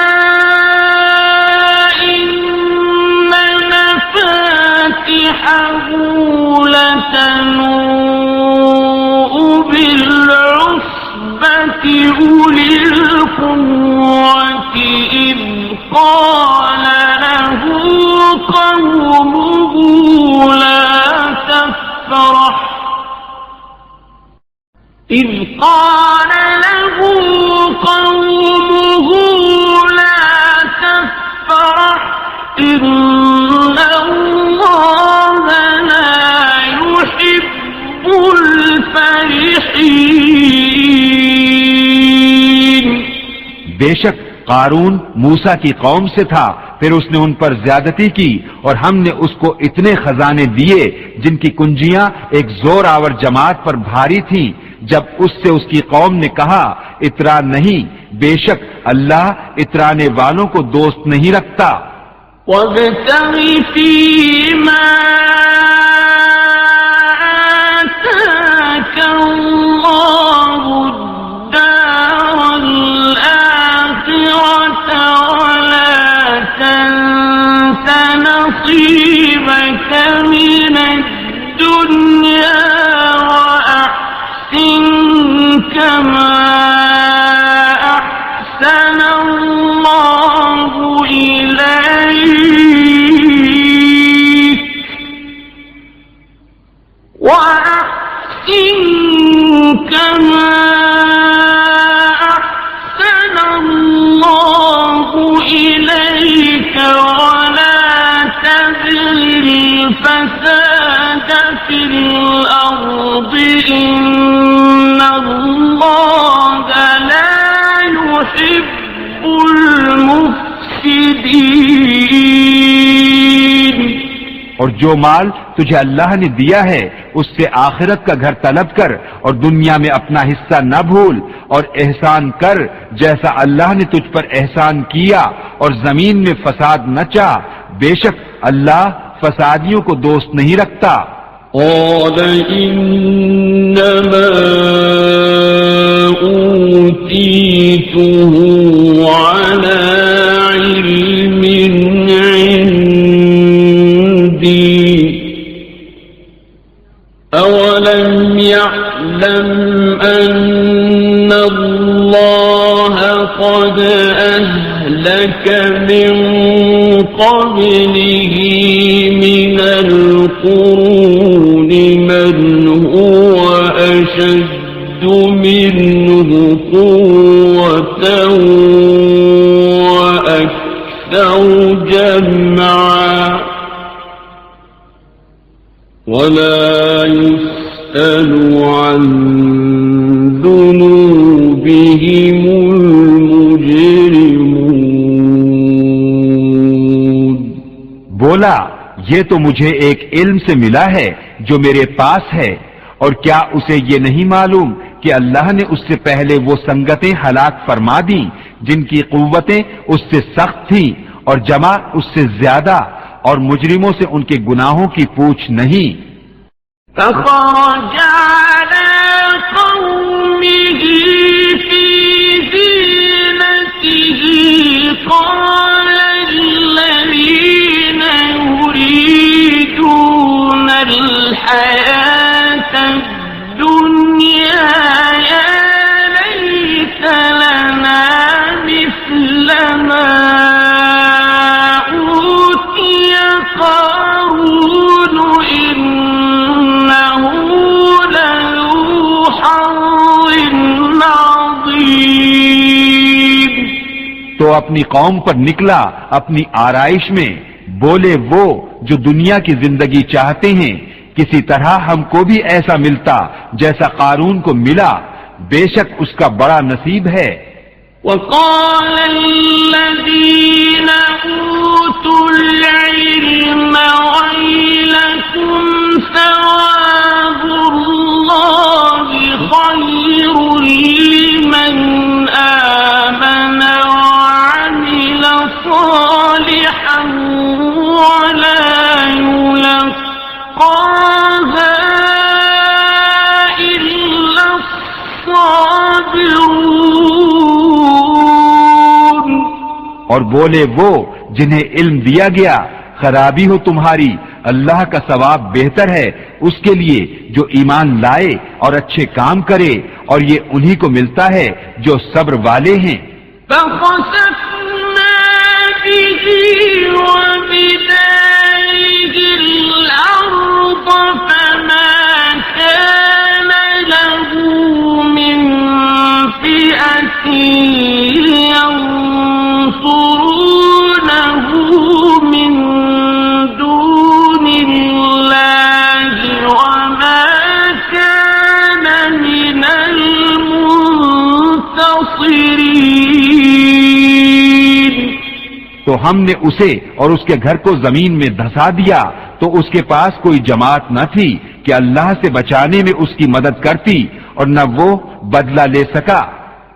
إِنَّ مَفَاتِحَهُ لَتَنُوءُ بِالْعُصْبَةِ أُولِي الْقُوَّةِ إِذْ قَالَ لَهُ قَوْمُهُ لَا تَفْرَحْ إِنَّ اللَّهَ لَا يُحِبُّ الْفَرِحِينَ۔ بے شک قارون موسیٰ کی قوم سے تھا، پھر اس نے ان پر زیادتی کی اور ہم نے اس کو اتنے خزانے دیے جن کی کنجیاں ایک زور آور جماعت پر بھاری تھیں۔ جب اس سے اس کی قوم نے کہا اترا نہیں، بے شک اللہ اترانے والوں کو دوست نہیں رکھتا۔ وَابْتَغِ فِيمَا آتَاكَ اللَّهُ الدَّارَ الْآخِرَةَ وَلَا تَنسَ نَصِيبَكَ مِنَ الدُّنْيَا كما أحسن الله إليك وأحسن كما أحسن الله إليك ولا تبغ الفساد في الأرض إن الله لا يحب المفسدين. اور جو مال تجھے اللہ نے دیا ہے اس سے آخرت کا گھر طلب کر اور دنیا میں اپنا حصہ نہ بھول اور احسان کر جیسا اللہ نے تجھ پر احسان کیا اور زمین میں فساد نہ چاہ. بے شک اللہ فسادیوں کو دوست نہیں رکھتا. قال إنما أوتيته على علم عندي أولم يعلم أن الله قد أهلك من قبله من القرون من هو أشد منه قوة وأكثر جمعا ولا يسأل عن ذنوبهم المجرمون. بولا یہ تو مجھے ایک علم سے ملا ہے جو میرے پاس ہے، اور کیا اسے یہ نہیں معلوم کہ اللہ نے اس سے پہلے وہ سنگتیں ہلاک فرما دیں جن کی قوتیں اس سے سخت تھیں اور جمع اس سے زیادہ، اور مجرموں سے ان کے گناہوں کی پوچھ نہیں. فخرج على قومه في زينته قال الذين يريدون الحياة الدنيا يا ليت لنا مثل ما أوتي قارون إنه لذو حظ عظيم. تو اپنی قوم پر نکلا اپنی آرائش میں، بولے وہ جو دنیا کی زندگی چاہتے ہیں کسی طرح ہم کو بھی ایسا ملتا جیسا قارون کو ملا، بے شک اس کا بڑا نصیب ہے. وقال الذين أوتوا العلم ويلكم ثواب الله خير لمن آمن وعمل صالحا ولا يلقاها إلا الصابرون. اور بولے وہ جنہیں علم دیا گیا خرابی ہو تمہاری، اللہ کا ثواب بہتر ہے اس کے لیے جو ایمان لائے اور اچھے کام کرے، اور یہ انہی کو ملتا ہے جو صبر والے ہیں. فخسفنا به وبداره الأرض فما كان له من فئة ينصرونه من دون الله وما كان من المنتصرين. تو ہم نے اسے اور اس کے گھر کو زمین میں دھسا دیا تو اس کے پاس کوئی جماعت نہ تھی کہ اللہ سے بچانے میں اس کی مدد کرتی، اور نہ وہ بدلہ لے سکا.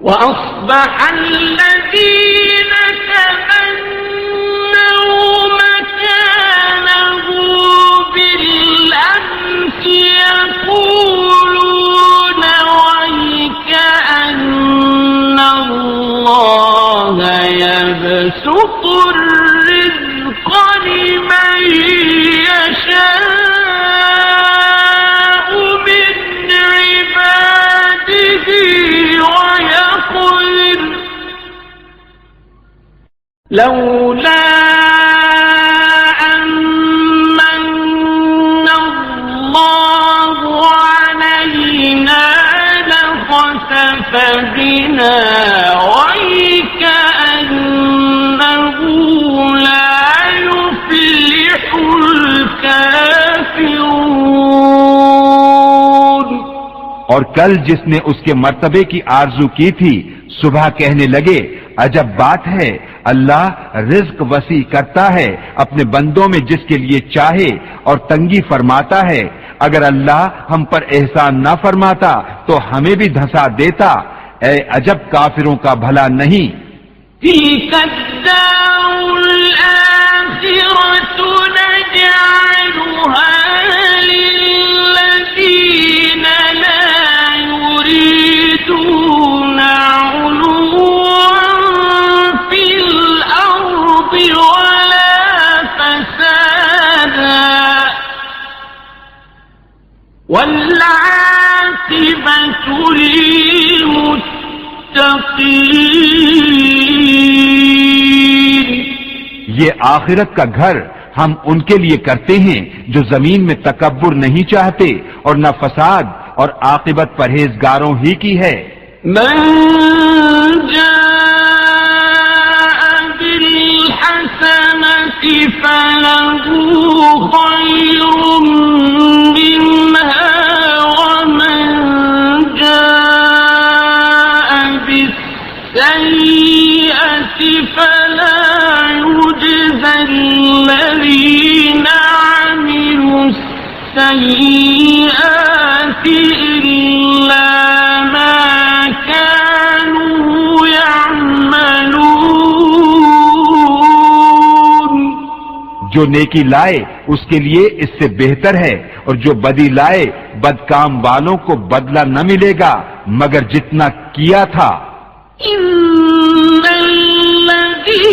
وأصبح الذين تمنوا مكانه بالأمس يقولون ويكأن الله يبسط الرزق لمن يشاء من عباده لولا أن الله علينا لخسف بنا وكأنه لا يفلح الكافرون. اور کل جس نے اس کے مرتبے کی آرزو کی تھی صبح کہنے لگے عجب بات ہے، اللہ رزق وسیع کرتا ہے اپنے بندوں میں جس کے لیے چاہے اور تنگی فرماتا ہے. اگر اللہ ہم پر احسان نہ فرماتا تو ہمیں بھی دھسا دیتا. اے عجب کافروں کا بھلا نہیں. تلك الدار الآخرة نجعلها للذين لا يريدون علوا في الأرض ولا فسادا والعاقبة للمتقين. یہ آخرت کا گھر ہم ان کے لیے کرتے ہیں جو زمین میں تکبر نہیں چاہتے اور نہ فساد، اور عاقبت پرہیزگاروں ہی کی ہے. من جاء بالحسنة فله خير منها ومن جاء بالسيئة فلا يجزى الذين عملوا السيئات إلا ما كانوا يعملون. جو نیکی لائے اس کے لیے اس سے بہتر ہے، اور جو بدی لائے بدکام والوں کو بدلہ نہ ملے گا مگر جتنا کیا تھا. إن الذي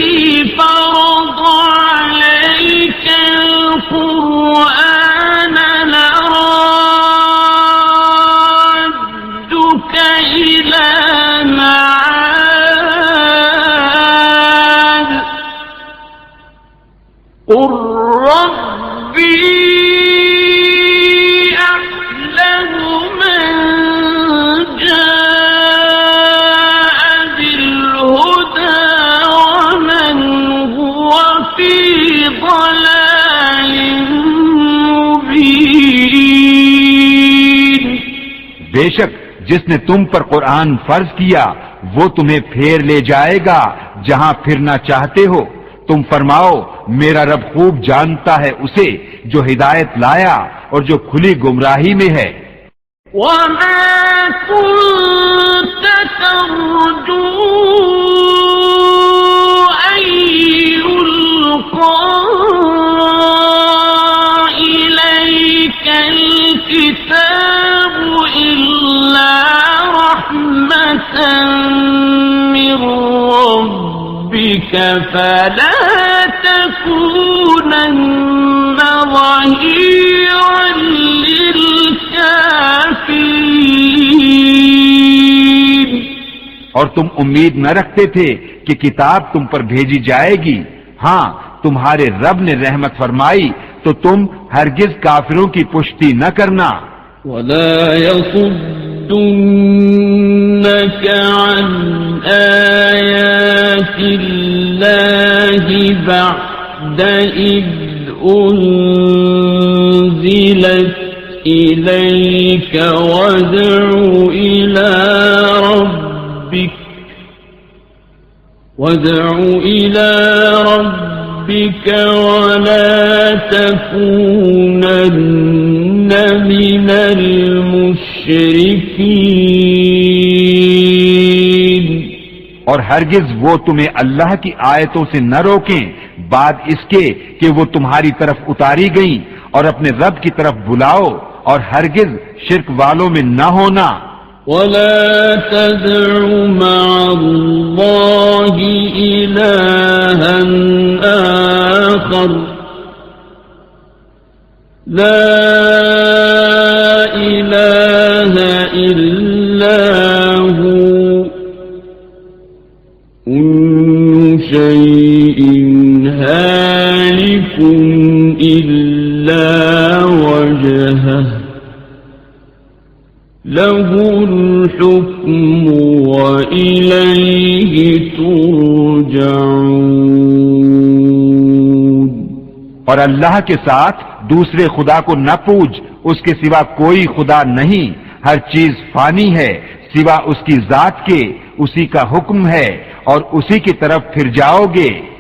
فرض عليك القرآن لرادك إلى معاد قل ربي أعلم من جاء بالهدى ومن هو في ضلال مبين. بے شک جس نے تم پر قرآن فرض کیا وہ تمہیں پھیر لے جائے گا جہاں پھرنا چاہتے ہو. تم فرماؤ میرا رب خوب جانتا ہے اسے جو ہدایت لایا اور جو کھلی گمراہی میں ہے. وما كنت ترجو أن يلقى إليك الكتاب إلا رحمة من ربك فلا تكونن ظهيرا للكافرين. اور تم امید نہ رکھتے تھے کہ کتاب تم پر بھیجی جائے گی. ہاں تمہارے رب نے رحمت فرمائی تو تم ہرگز کافروں کی پشتی نہ کرنا. ولا يصدنك عن آيات الله بعد إذ أنزلت إليك وادع إلى ربك ولا تكونن من المشركين. اور ہرگز وہ تمہیں اللہ کی آیتوں سے نہ روکیں بعد اس کے کہ وہ تمہاری طرف اتاری گئیں، اور اپنے رب کی طرف بلاؤ اور ہرگز شرک والوں میں نہ ہونا. ولا تدع مع الله إلها آخر لا إله إلا هو كل شيء هالك إلا وجهه له الحكم وإليه ترجعون۔ اور اللہ کے ساتھ دوسرے خدا کو نہ پوج، اس کے سوا کوئی خدا نہیں، ہر چیز فانی ہے سوا اس کی ذات کے، اسی کا حکم ہے اور اسی کی طرف پھر جاؤ گے۔